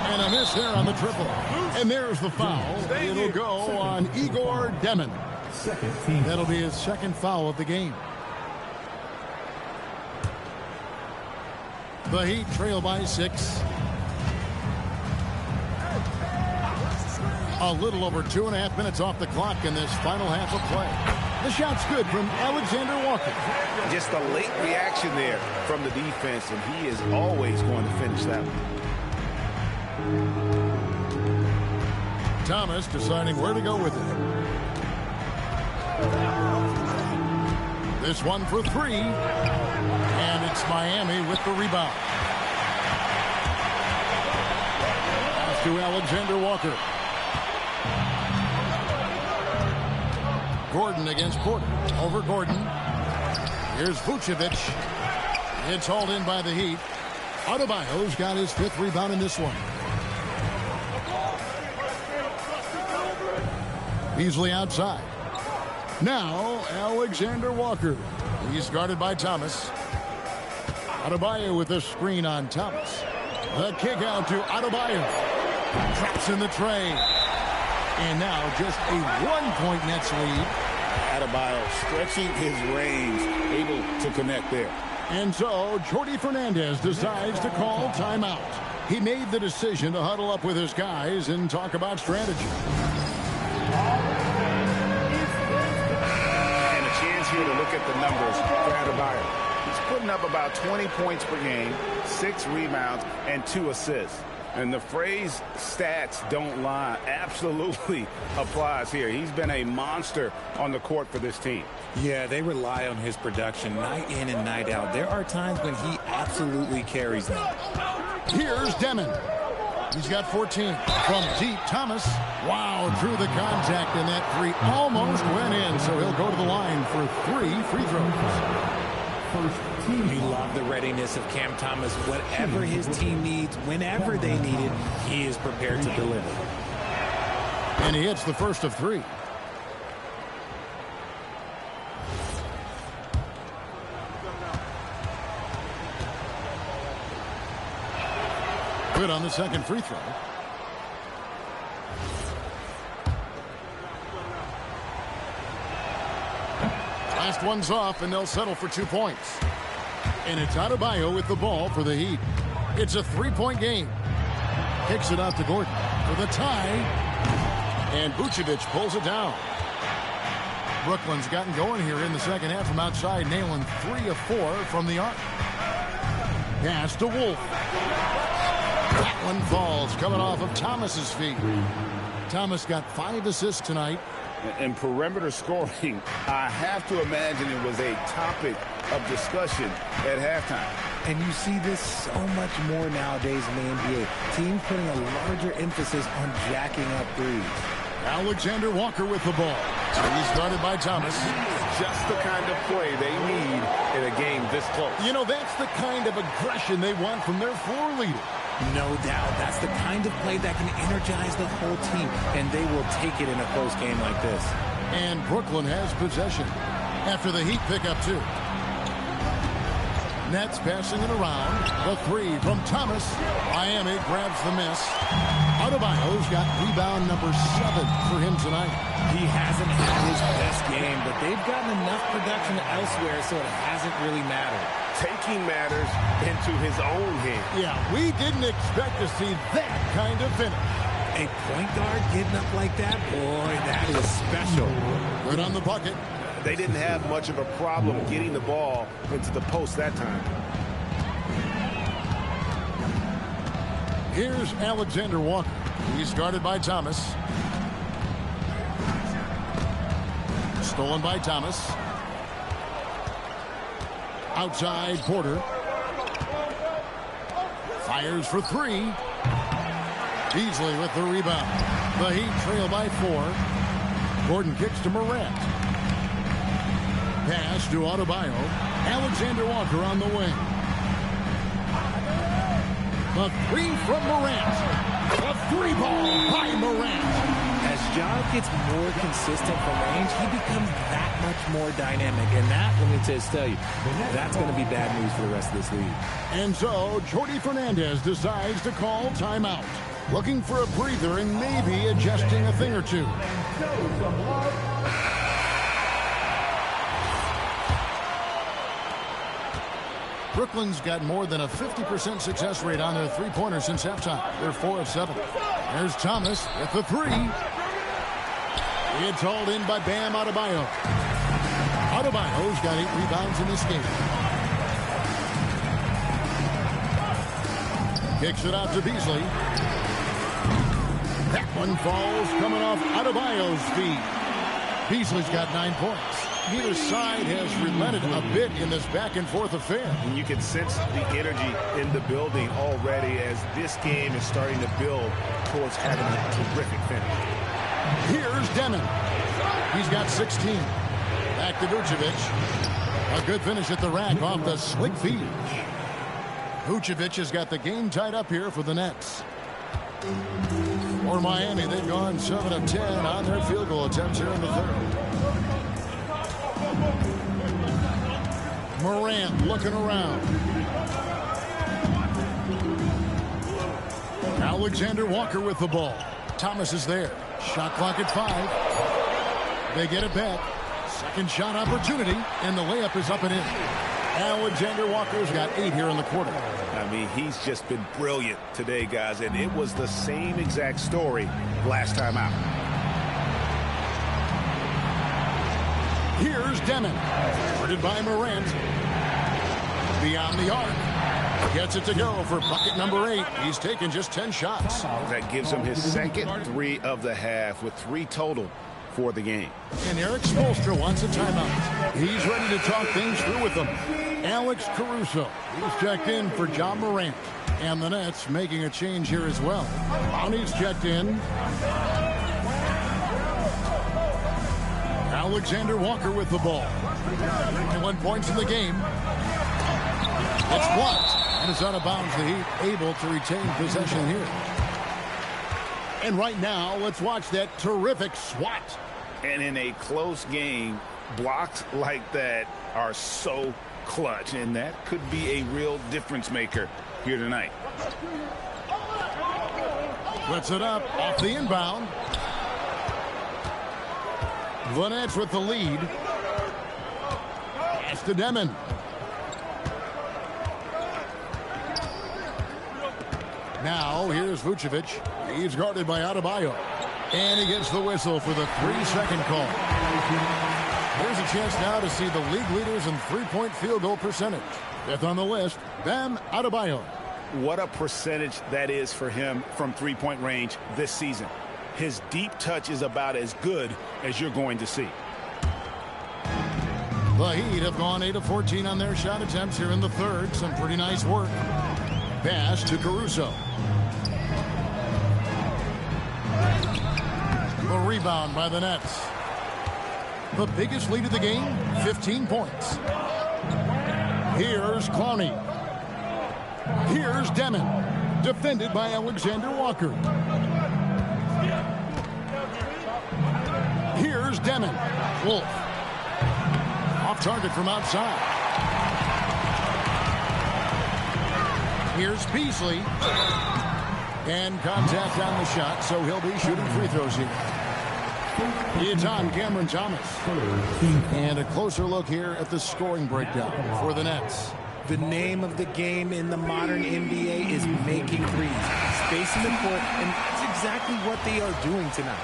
Speaker 2: And a miss there on the triple. And there's the foul. It'll go on Igor Demon. That'll be his second foul of the game. The Heat trail by 6. A little over 2.5 minutes off the clock in this final half of play. The shot's good from Alexander Walker.
Speaker 3: Just a late reaction there from the defense, and he is always going to finish that one.
Speaker 2: Thomas deciding where to go with it. This one for 3. And it's Miami with the rebound. Pass to Alexander Walker. Gordon against Porter. Over Gordon. Here's Vucevic. It's hauled in by the Heat. Adebayo's got his 5th rebound in this one. Beasley outside. Now, Alexander Walker. He's guarded by Thomas. Adebayo with a screen on Thomas. The kick out to Adebayo. Traps in the tray. And now just a 1-point Nets lead.
Speaker 3: Adebayo stretching his range, able to connect there.
Speaker 2: And so, Jordi Fernandez decides to call timeout. He made the decision to huddle up with his guys and talk about strategy.
Speaker 3: And a chance here to look at the numbers for Adebayo. He's putting up about 20 points per game, 6 rebounds, and 2 assists. And the phrase stats don't lie absolutely applies here. He's been a monster on the court for this team.
Speaker 4: Yeah, they rely on his production night in and night out. There are times when he absolutely carries them.
Speaker 2: Here's Demon. He's got 14. From deep, Thomas. Wow, through the contact, and that 3 almost went in, so he'll go to the line for 3 free throws.
Speaker 4: We love the readiness of Cam Thomas. Whatever his team needs, whenever they need it, he is prepared to deliver.
Speaker 2: And he hits the first of 3. Good on the second free throw. Last one's off, and they'll settle for 2 points. And it's Adebayo with the ball for the Heat. It's a 3-point game. Kicks it out to Gordon for the tie. And Vucevic pulls it down. Brooklyn's gotten going here in the second half from outside, nailing 3 of 4 from the arc. Pass to Wolf. That one falls, coming off of Thomas's feet. Thomas got 5 assists tonight.
Speaker 3: And perimeter scoring, I have to imagine it was a topic of discussion at halftime.
Speaker 4: And you see this so much more nowadays in the NBA. Teams putting a larger emphasis on jacking up threes.
Speaker 2: Alexander Walker with the ball. He's guarded by Thomas.
Speaker 3: Just the kind of play they need in a game this close.
Speaker 2: You know, that's the kind of aggression they want from their floor leader.
Speaker 4: No doubt. That's the kind of play that can energize the whole team, and they will take it in a close game like this.
Speaker 2: And Brooklyn has possession after the Heat pick up 2. Nets passing it around. The 3 from Thomas. Miami grabs the miss. Adebayo's got rebound number 7 for him tonight.
Speaker 4: He hasn't had his best game, but they've gotten enough production elsewhere, so it hasn't really mattered.
Speaker 3: Taking matters into his own hands.
Speaker 2: Yeah, we didn't expect to see that kind of finish.
Speaker 4: A point guard getting up like that, boy, that is special.
Speaker 2: Good on the bucket.
Speaker 3: They didn't have much of a problem getting the ball into the post that time.
Speaker 2: Here's Alexander Walker. He's guarded by Thomas. Stolen by Thomas. Outside, Porter. Fires for 3. Beasley with the rebound. The Heat trail by 4. Gordon kicks to Morant. Pass to Adebayo. Alexander Walker on the wing. The 3 from Morant. A 3-ball by Morant.
Speaker 4: As Ja gets more consistent from range, he becomes that much more dynamic. And that, let me just tell you, that's going to be bad news for the rest of this league.
Speaker 2: And so, Jordi Fernandez decides to call timeout. Looking for a breather and maybe adjusting a thing or 2. Brooklyn's got more than a 50% success rate on their three-pointers since halftime. They're 4 of 7. There's Thomas with the three. It's hauled in by Bam Adebayo. Adebayo's got 8 rebounds in this game. Kicks it out to Beasley. That one falls coming off Adebayo's feet. Beasley's got 9 points. Neither side has relented a bit in this back-and-forth affair.
Speaker 5: And you can sense the energy in the building already as this game is starting to build towards having a terrific finish.
Speaker 2: Here's Demon. He's got 16. Back to Vucevic. A good finish at the rack off the slick feed. Vucevic has got the game tied up here for the Nets. For Miami, they've gone 7 of 10 on their field goal attempts here in the third. Morant looking around. Alexander Walker with the ball. Thomas is there. Shot clock at 5. They get it back. Second shot opportunity, and the layup is up and in. Alexander Walker's got 8 here in the quarter.
Speaker 5: I mean, he's just been brilliant today, guys, and it was the same exact story last time out.
Speaker 2: Here's Demon. Guarded by Morant. Beyond the arc. Gets it to go for bucket number 8. He's taken just 10 shots.
Speaker 5: That gives him his second 3 of the half with 3 total for the game.
Speaker 2: And Eric Spoelstra wants a timeout. He's ready to talk things through with them. Alex Caruso. He's checked in for John Morant. And the Nets making a change here as well. Bounty's checked in. Alexander Walker with the ball. 21 points in the game. It's blocked. And it's out of bounds. The Heat able to retain possession here. And right now, let's watch that terrific swat.
Speaker 5: And in a close game, blocks like that are so clutch, and that could be a real difference maker here tonight.
Speaker 2: Puts it up off the inbound. The Nets with the lead. Pass to Demon. Now, here's Vucevic. He's guarded by Adebayo. And he gets the whistle for the 3-second call. Here's a chance now to see the league leaders in three-point field goal percentage. 5th on the list, Bam Adebayo.
Speaker 5: What a percentage that is for him from three-point range this season. His deep touch is about as good as you're going to see.
Speaker 2: The Heat have gone 8 of 14 on their shot attempts here in the third. Some pretty nice work. Pass to Caruso. The rebound by the Nets. The biggest lead of the game, 15 points. Here's Clowney. Here's Demon. Defended by Alexander Walker. Here's Demon. Wolf. Off target from outside. Here's Beasley. And contact on the shot, so he'll be shooting free throws here. It's on Cameron Thomas. And a closer look here at the scoring breakdown for the Nets.
Speaker 4: The name of the game in the modern NBA is making threes. Spacing the court, and that's exactly what they are doing tonight.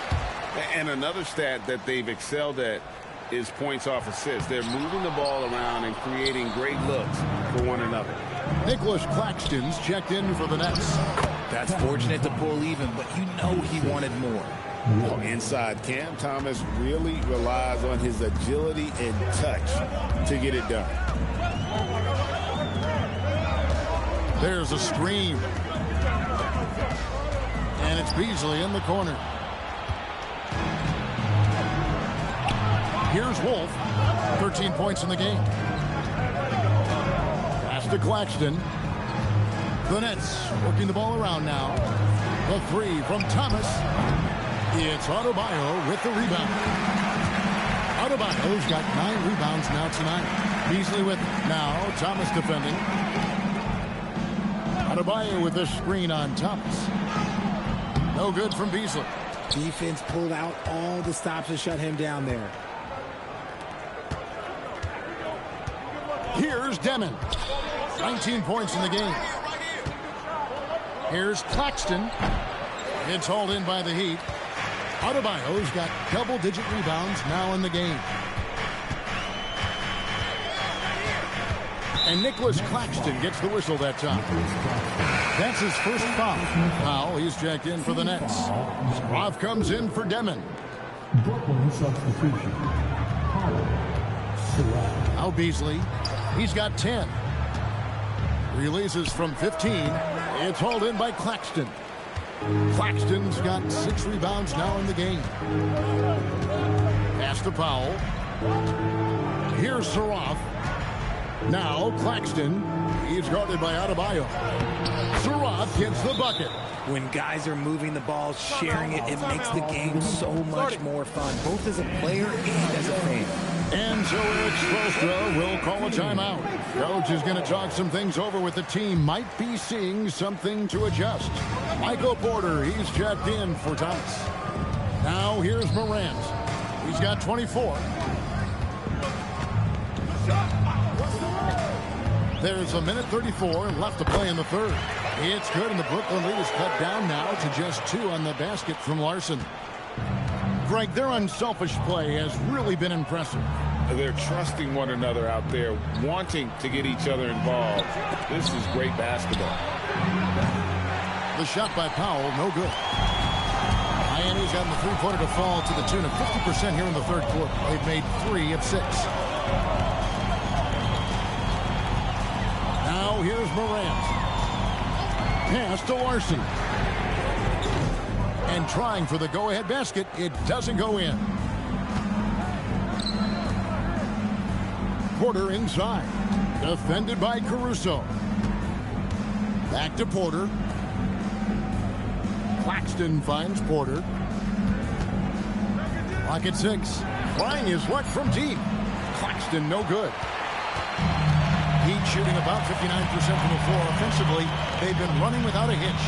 Speaker 3: And another stat that they've excelled at is points off assists. They're moving the ball around and creating great looks for one another.
Speaker 2: Nicholas Claxton's checked in for the Nets.
Speaker 4: That's fortunate to pull even, but you know he wanted more.
Speaker 5: Well, inside, Cam Thomas really relies on his agility and touch to get it done.
Speaker 2: There's a screen. And it's Beasley in the corner. Here's Wolf. 13 points in the game. Pass to Claxton. The Nets working the ball around now. The 3 from Thomas. It's Adebayo with the rebound. Adebayo's got 9 rebounds now tonight. Beasley with now. Thomas defending. Adebayo with the screen on Thomas. No good from Beasley.
Speaker 4: Defense pulled out all the stops to shut him down there.
Speaker 2: Here's Demon. 19 points in the game. Here's Claxton. It's hauled in by the Heat. Adebayo's got double-digit rebounds now in the game. And Nicholas Claxton gets the whistle that time. That's his first foul. Now he's checked in for the Nets. Roth comes in for Demon.
Speaker 10: Brooklyn substitution.
Speaker 2: Now Beasley. He's got 10. Releases from 15. It's hauled in by Claxton. Claxton's got 6 rebounds now in the game. Pass to Powell. Here's Saroff. Now Claxton. He's guarded by Adebayo. Saroff gets the bucket.
Speaker 4: When guys are moving the ball, sharing it, it makes the game so much more fun, both as a player and as a fan.
Speaker 2: And so Eric Spoelstra will call a timeout. Coach is going to talk some things over with the team. Might be seeing something to adjust. Michael Porter, he's checked in for Thomas. Now here's Morant. He's got 24. There's a minute 34 left to play in the third. It's good, and the Brooklyn lead is cut down now to just 2 on the basket from Larson. Greg, their unselfish play has really been impressive.
Speaker 3: They're trusting one another out there, wanting to get each other involved. This is great basketball.
Speaker 2: The shot by Powell, no good. Miami's gotten the three-pointer to fall to the tune of 50% here in the third quarter. They've made 3 of 6. Now here's Morant. Pass to Larson. And trying for the go-ahead basket, it doesn't go in. Porter inside. Defended by Caruso. Back to Porter. Claxton finds Porter. Clock at 6. Flying his luck from deep. Claxton no good. Heat shooting about 59% from the floor. Offensively, they've been running without a hitch.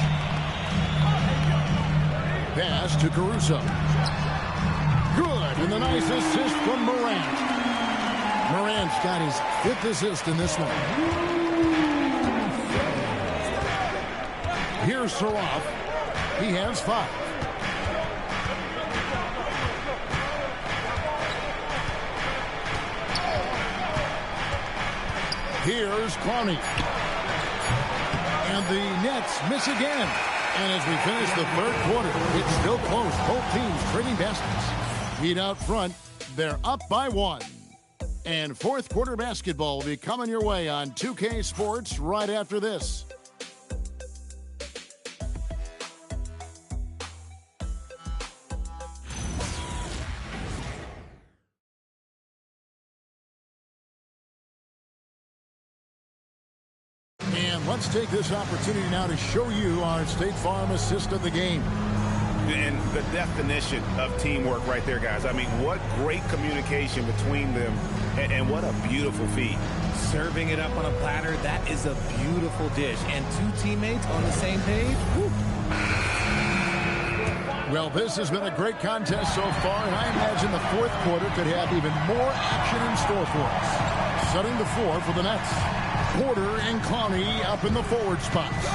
Speaker 2: Pass to Caruso. Good, and the nice assist from Morant. Morant's got his 5th assist in this one. Here's Saroff. He has 5. Here's Clowney. And the Nets miss again. And as we finish the third quarter, it's still close. Both teams trading baskets. Heat out front. They're up by 1. And fourth quarter basketball will be coming your way on 2K Sports right after this. And let's take this opportunity now to show you our State Farm assist of the game.
Speaker 5: And the definition of teamwork right there, guys. I mean, what great communication between them, and what a beautiful feat.
Speaker 4: Serving it up on a platter, that is a beautiful dish. And 2 teammates on the same page. Woo.
Speaker 2: Well, this has been a great contest so far, and I imagine the fourth quarter could have even more action in store for us. Setting the floor for the Nets. Porter and Clowney up in the forward spots.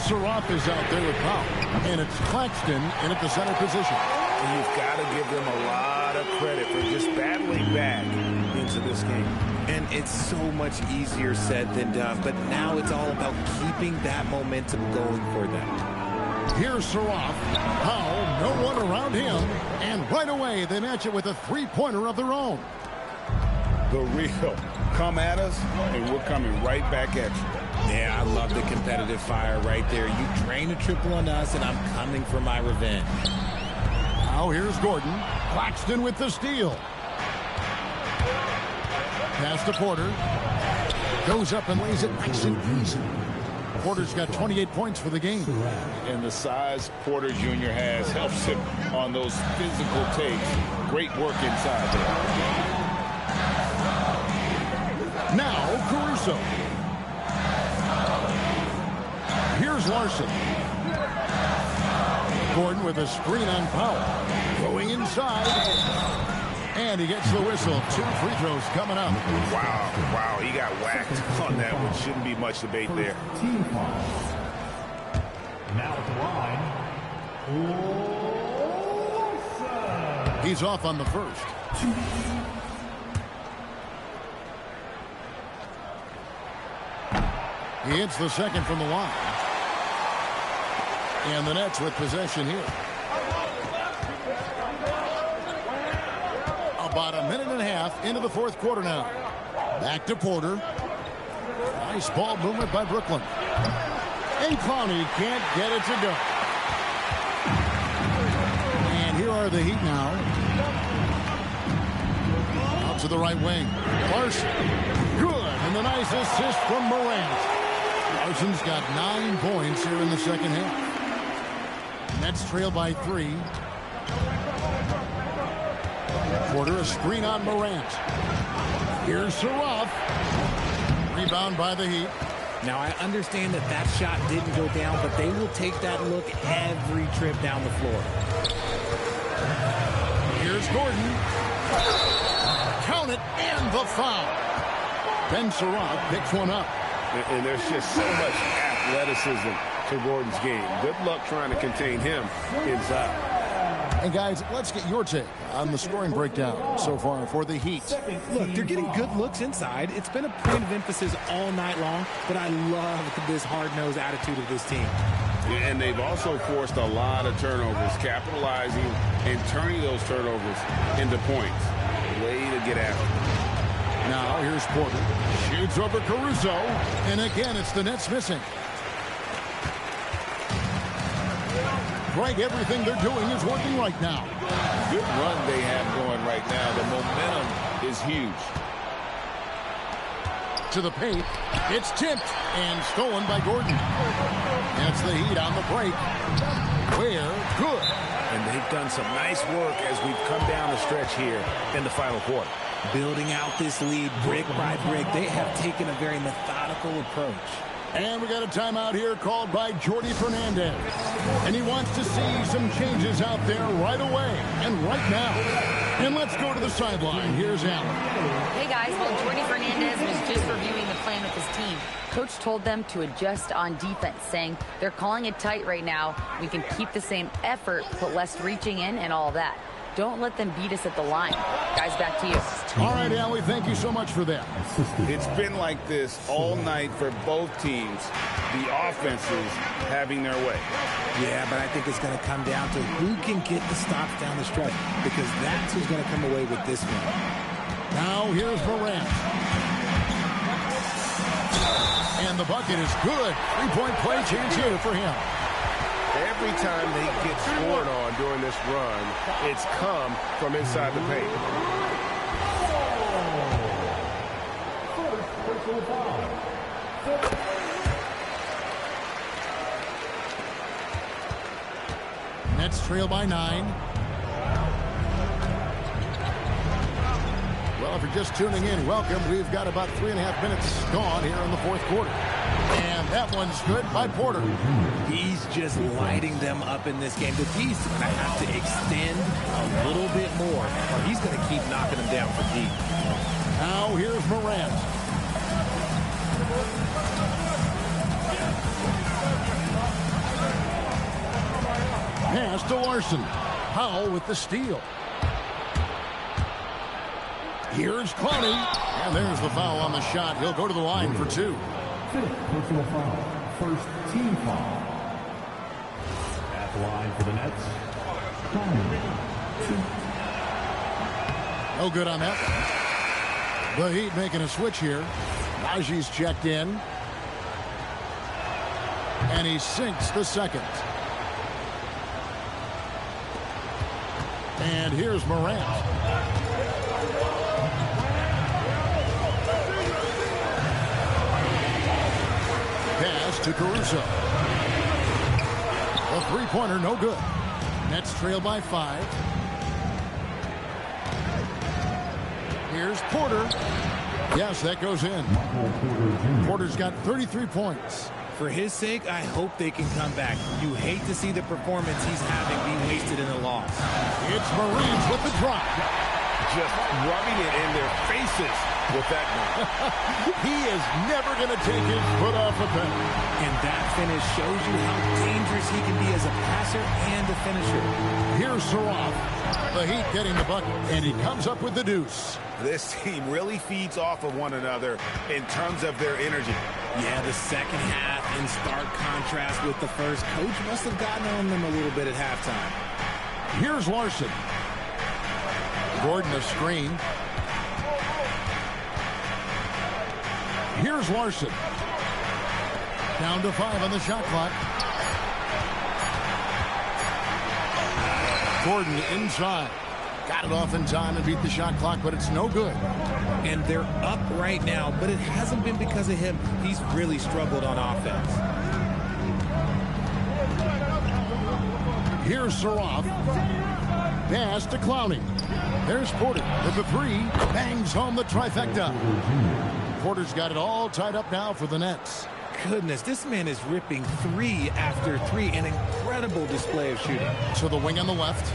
Speaker 2: Saroff is out there with Powell. And it's Claxton in at the center position.
Speaker 5: And you've got to give them a lot of credit for just battling back into this game.
Speaker 4: And it's so much easier said than done. But now it's all about keeping that momentum going for them.
Speaker 2: Here's Saroff. Powell, no one around him. And right away, they match it with a three-pointer of their own.
Speaker 3: The real come at us, and we're coming right back at you.
Speaker 4: Yeah, I love the competitive fire right there. You drain a triple on us, and I'm coming for my revenge.
Speaker 2: Now here's Gordon. Claxton with the steal. Pass to Porter. Goes up and lays it nice and easy. Porter's got 28 points for the game.
Speaker 3: And the size Porter Jr. has helps him on those physical takes. Great work inside there.
Speaker 2: Now Caruso. Here's Larson. Gordon with a screen on Powell. Going inside. And he gets the whistle. 2 free throws coming up.
Speaker 5: Wow, he got whacked on that one. Shouldn't be much debate there.
Speaker 10: Team foul. Now at the line,
Speaker 2: He's off on the first. He hits the second from the line. And the Nets with possession here. About a minute and a half into the fourth quarter now. Back to Porter. Nice ball movement by Brooklyn. And Clowney can't get it to go. And here are the Heat now. Out to the right wing. Larson. Good. And the nice assist from Morant. Larson's got 9 points here in the second half. Nets trail by 3. Porter, a screen on Morant. Here's Saraf. Rebound by the Heat.
Speaker 4: Now, I understand that shot didn't go down, but they will take that look every trip down the floor.
Speaker 2: Here's Gordon. Count it, and the foul. Ben Saraf picks one up.
Speaker 3: And there's just so much athleticism to Gordon's game. Good luck trying to contain him inside.
Speaker 2: And guys, let's get your take on the scoring breakdown so far for the Heat.
Speaker 4: Look, they're getting good looks inside. It's been a point of emphasis all night long, but I love this hard-nosed attitude of this team.
Speaker 3: And they've also forced a lot of turnovers, capitalizing and turning those turnovers into points. Way to get after it.
Speaker 2: Now here's Porter. Shoots over Caruso. And again, it's the Nets missing. Greg, everything they're doing is working right now.
Speaker 3: Good run they have going right now. The momentum is huge.
Speaker 2: To the paint. It's tipped and stolen by Gordon. That's the Heat on the break. Where? Good.
Speaker 5: And they've done some nice work as we've come down the stretch here in the final quarter.
Speaker 4: Building out this lead brick by brick. They have taken a very methodical approach.
Speaker 2: And we got a timeout here called by Jordi Fernandez. And he wants to see some changes out there right away and right now. And let's go to the sideline. Here's Allen.
Speaker 6: Hey guys, well, Jordi Fernandez was just reviewing the plan with his team. Coach told them to adjust on defense, saying they're calling it tight right now. We can keep the same effort, put less reaching in and all that. Don't let them beat us at the line. Guys, back to you.
Speaker 2: All right, Allie, thank you so much for that.
Speaker 3: It's been like this all night for both teams. The offenses having their way.
Speaker 4: Yeah, but I think it's going to come down to who can get the stops down the stretch, because that's who's going to come away with this one.
Speaker 2: Now here's Morant. And the bucket is good. 3-point play chance here for him.
Speaker 3: Every time they get scored on during this run, it's come from inside the paint.
Speaker 2: Nets trail by 9. Well, if you're just tuning in, welcome. We've got about 3.5 minutes gone here in the fourth quarter. And that one's good by Porter.
Speaker 4: He's just lighting them up in this game. The D's going to have to extend a little bit more, or he's going to keep knocking them down for deep.
Speaker 2: Now here's Morant. Pass to Larson. Powell with the steal. Here's Clowney. And there's the foul on the shot. He'll go to the line for 2.
Speaker 10: 5th personal foul. First team foul. At the line for the Nets, Clowney. 2.
Speaker 2: No good on that one. The Heat making a switch here. Najee's checked in. And he sinks the second. And here's Morant. Pass to Caruso. A three-pointer, no good. Nets trail by 5. Here's Porter. Yes, that goes in. Porter's got 33 points.
Speaker 4: For his sake, I hope they can come back. You hate to see the performance he's having be wasted in a loss.
Speaker 2: It's Marines with the drop.
Speaker 3: just rubbing it in their faces with that one.
Speaker 2: He is never going to take his foot off the pedal.
Speaker 4: And that finish shows you how dangerous he can be as a passer and a finisher.
Speaker 2: Here's Saraf. The Heat getting the bucket, and he comes up with the deuce.
Speaker 3: This team really feeds off of one another in terms of their energy.
Speaker 4: Yeah, the second half in stark contrast with the first. Coach must have gotten on them a little bit at halftime.
Speaker 2: Here's Larson. Gordon a screen. Here's Larson. Down to 5 on the shot clock. Gordon inside. Got it off in time and beat the shot clock, but it's no good.
Speaker 4: And they're up right now, but it hasn't been because of him. He's really struggled on offense.
Speaker 2: Here's Saraf. Pass to Clowney. There's Porter with the 3. Bangs home the trifecta. Porter's got it all tied up now for the Nets.
Speaker 4: Goodness, this man is ripping 3 after 3. An incredible display of shooting.
Speaker 2: To the wing on the left.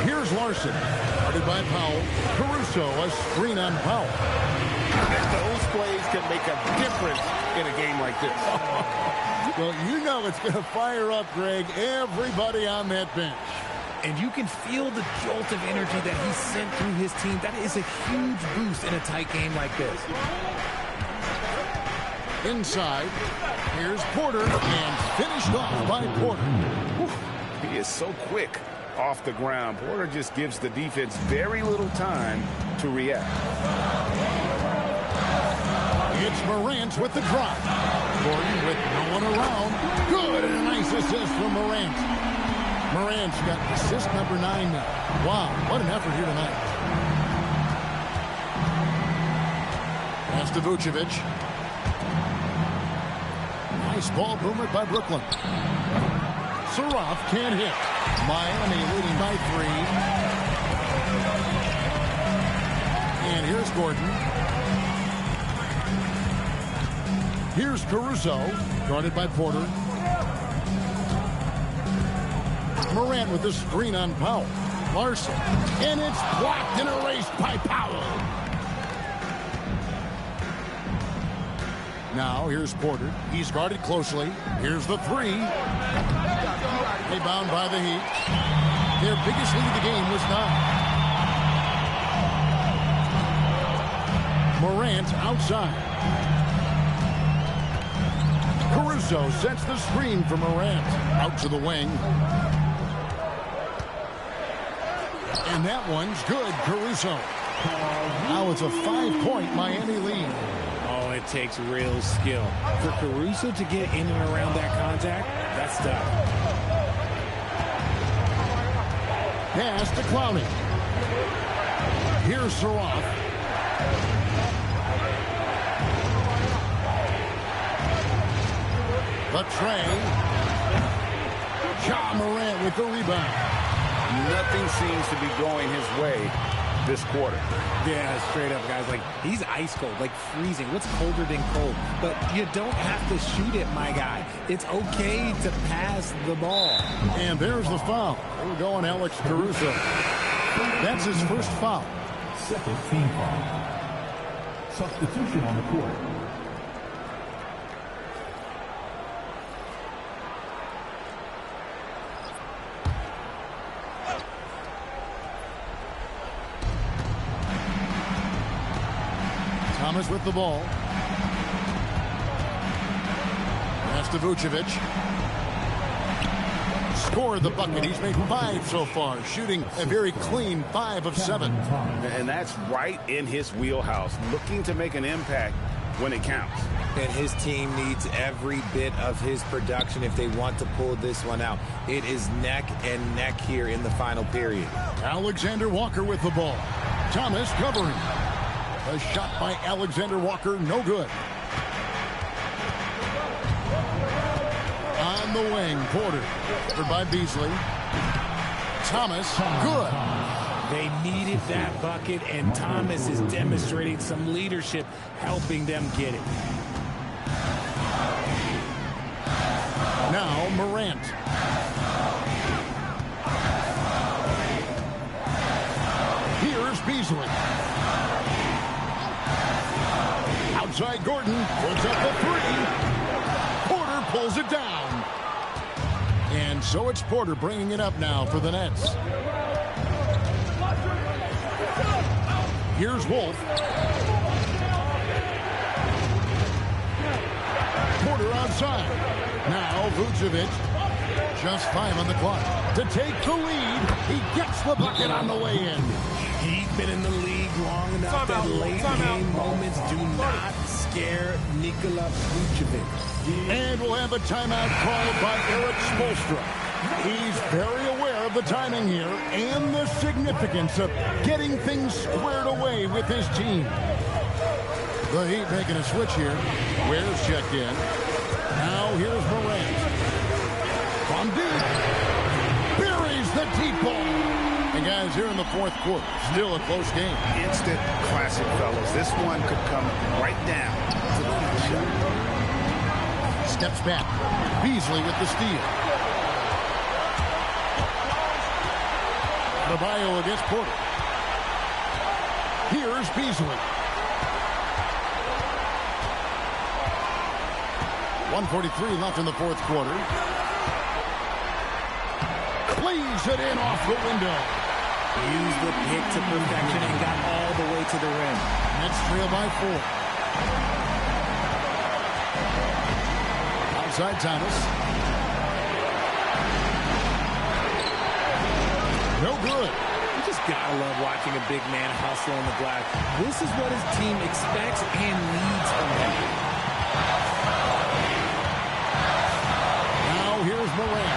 Speaker 2: Here's Larson. Guarded by Powell. Caruso, a screen on Powell.
Speaker 3: Those plays can make a difference in a game like this.
Speaker 2: Well, you know it's going to fire up, Greg, everybody on that bench.
Speaker 4: And you can feel the jolt of energy that he sent through his team. That is a huge boost in a tight game like this.
Speaker 2: Inside, here's Porter, and finished off by Porter.
Speaker 3: Whew. He is so quick off the ground. Porter just gives the defense very little time to react.
Speaker 2: It's Morant with the drop. Gordon with no one around. Good, and a nice assist from Morant. Morant's got assist number 9 now. Wow, what an effort here tonight. Pass to Vucevic. Nice ball boomer by Brooklyn. Saraf can't hit. Miami leading by 3. And here's Gordon. Here's Caruso, guarded by Porter. Morant with the screen on Powell. Larson. And it's blocked and erased by Powell. Now here's Porter. He's guarded closely. Here's the 3. Rebound by the Heat. Their biggest lead of the game was 9. Morant outside. Caruso sets the screen for Morant. Out to the wing. And that one's good, Caruso. Now it's a 5-point Miami lead.
Speaker 4: Oh, it takes real skill. For Caruso to get in and around that contact, that's tough.
Speaker 2: Pass to Clowney. Here's Saraf. The tray. Ja Morant with the rebound.
Speaker 3: Nothing seems to be going his way this quarter.
Speaker 4: Yeah, straight up, guys. Like, he's ice cold, like freezing. What's colder than cold? But you don't have to shoot it, my guy. It's okay to pass the ball.
Speaker 2: And there's the foul. We're going Alex Caruso. That's his first foul.
Speaker 10: Second team foul. Substitution on the court.
Speaker 2: Thomas with the ball. Pass to Vucevic. Scored the bucket. He's made 5 so far, shooting a very clean 5 of 7.
Speaker 3: And that's right in his wheelhouse, looking to make an impact when it counts.
Speaker 4: And his team needs every bit of his production if they want to pull this one out. It is neck and neck here in the final period.
Speaker 2: Alexander Walker with the ball. Thomas covering. A shot by Alexander Walker, no good. On the wing, Porter. Covered by Beasley. Thomas, good.
Speaker 4: They needed that bucket, and Thomas is demonstrating some leadership, helping them get it.
Speaker 2: Now Morant. Beasley. Outside Gordon puts up the three. Porter pulls it down. And so it's Porter bringing it up now for the Nets. Here's Wolf. Porter outside. Now Vucevic. Just 5 on the clock. To take the lead. He gets the bucket on the way in.
Speaker 4: He's been in the league long enough that late game moments do not scare Nikola Vucevic.
Speaker 2: And we'll have a timeout called by Eric Spoelstra. He's very aware of the timing here and the significance of getting things squared away with his team. The Heat making a switch here. Ware's checked in. Now here's Morant. From deep. Buries the deep ball. And guys, here in the fourth quarter, still a close game.
Speaker 5: Instant classic, fellas. This one could come right down to the last shot.
Speaker 2: Steps back. Beasley with the steal. Adebayo against Porter. Here's Beasley. 1:43 left in the fourth quarter. Plays it in off the window.
Speaker 4: Used the pick to perfection and got all the way to the rim.
Speaker 2: Nets trail by 4. Outside Thomas. No good.
Speaker 4: You just gotta love watching a big man hustle on the glass. This is what his team expects and needs from him.
Speaker 2: Now here's Morant.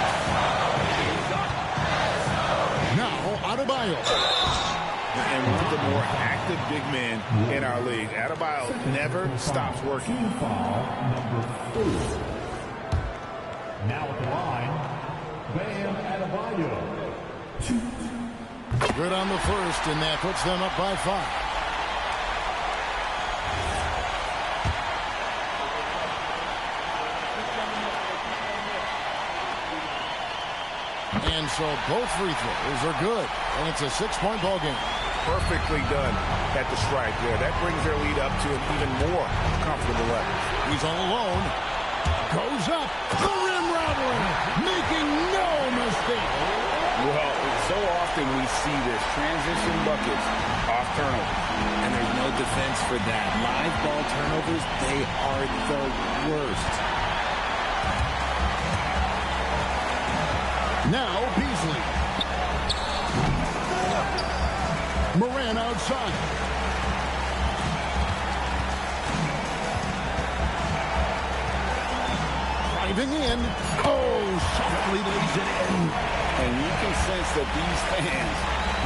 Speaker 2: Now Adebayo.
Speaker 5: And one of the more active big men in our league. Adebayo never stops working.
Speaker 10: Foul number 4. Now at the line, Bam Adebayo.
Speaker 2: Good on the first, and that puts them up by 5. And so both free throws are good, and it's a 6-point ball game.
Speaker 5: Perfectly done at the strike there. That brings their lead up to an even more comfortable level.
Speaker 2: He's all alone. Goes up. The rim rattling. Making no mistake.
Speaker 5: Well, so often we see this. Transition buckets off turnovers.
Speaker 4: And there's no defense for that. Live ball turnovers, they are the worst.
Speaker 2: Now Beasley. Morant outside. Driving in. Oh, softly lays it in.
Speaker 5: And you can sense that these fans,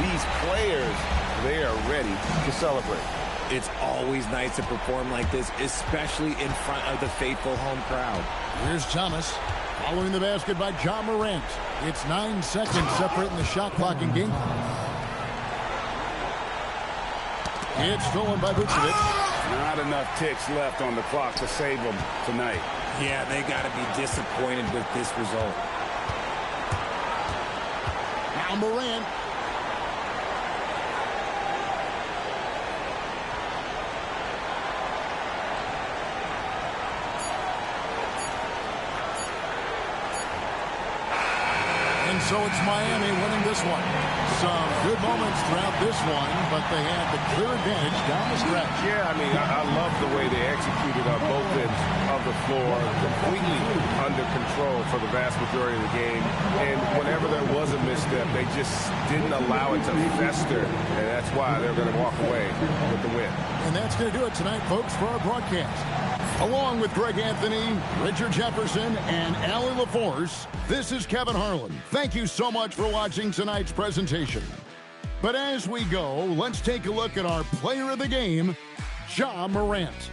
Speaker 5: these players, they are ready to celebrate.
Speaker 4: It's always nice to perform like this, especially in front of the faithful home crowd.
Speaker 2: Here's Thomas. Following the basket by Ja Morant. It's 9 seconds separating the shot clock and game clock. It's stolen by Vucevic.
Speaker 5: Not enough ticks left on the clock to save them tonight.
Speaker 4: Yeah, they got to be disappointed with this result.
Speaker 2: Now Morant. And so it's Miami winning this one. Some good moments throughout this one, but they had the clear advantage down the stretch.
Speaker 3: Yeah, I mean, I love the way they executed on both ends of the floor, completely under control for the vast majority of the game. And whenever there was a misstep, they just didn't allow it to fester, and that's why they're going to walk away with the win.
Speaker 2: And that's going to do it tonight, folks, for our broadcast. Along with Greg Anthony, Richard Jefferson, and Allie LaForce, this is Kevin Harlan. Thank you so much for watching tonight's presentation. But as we go, let's take a look at our player of the game, Ja Morant.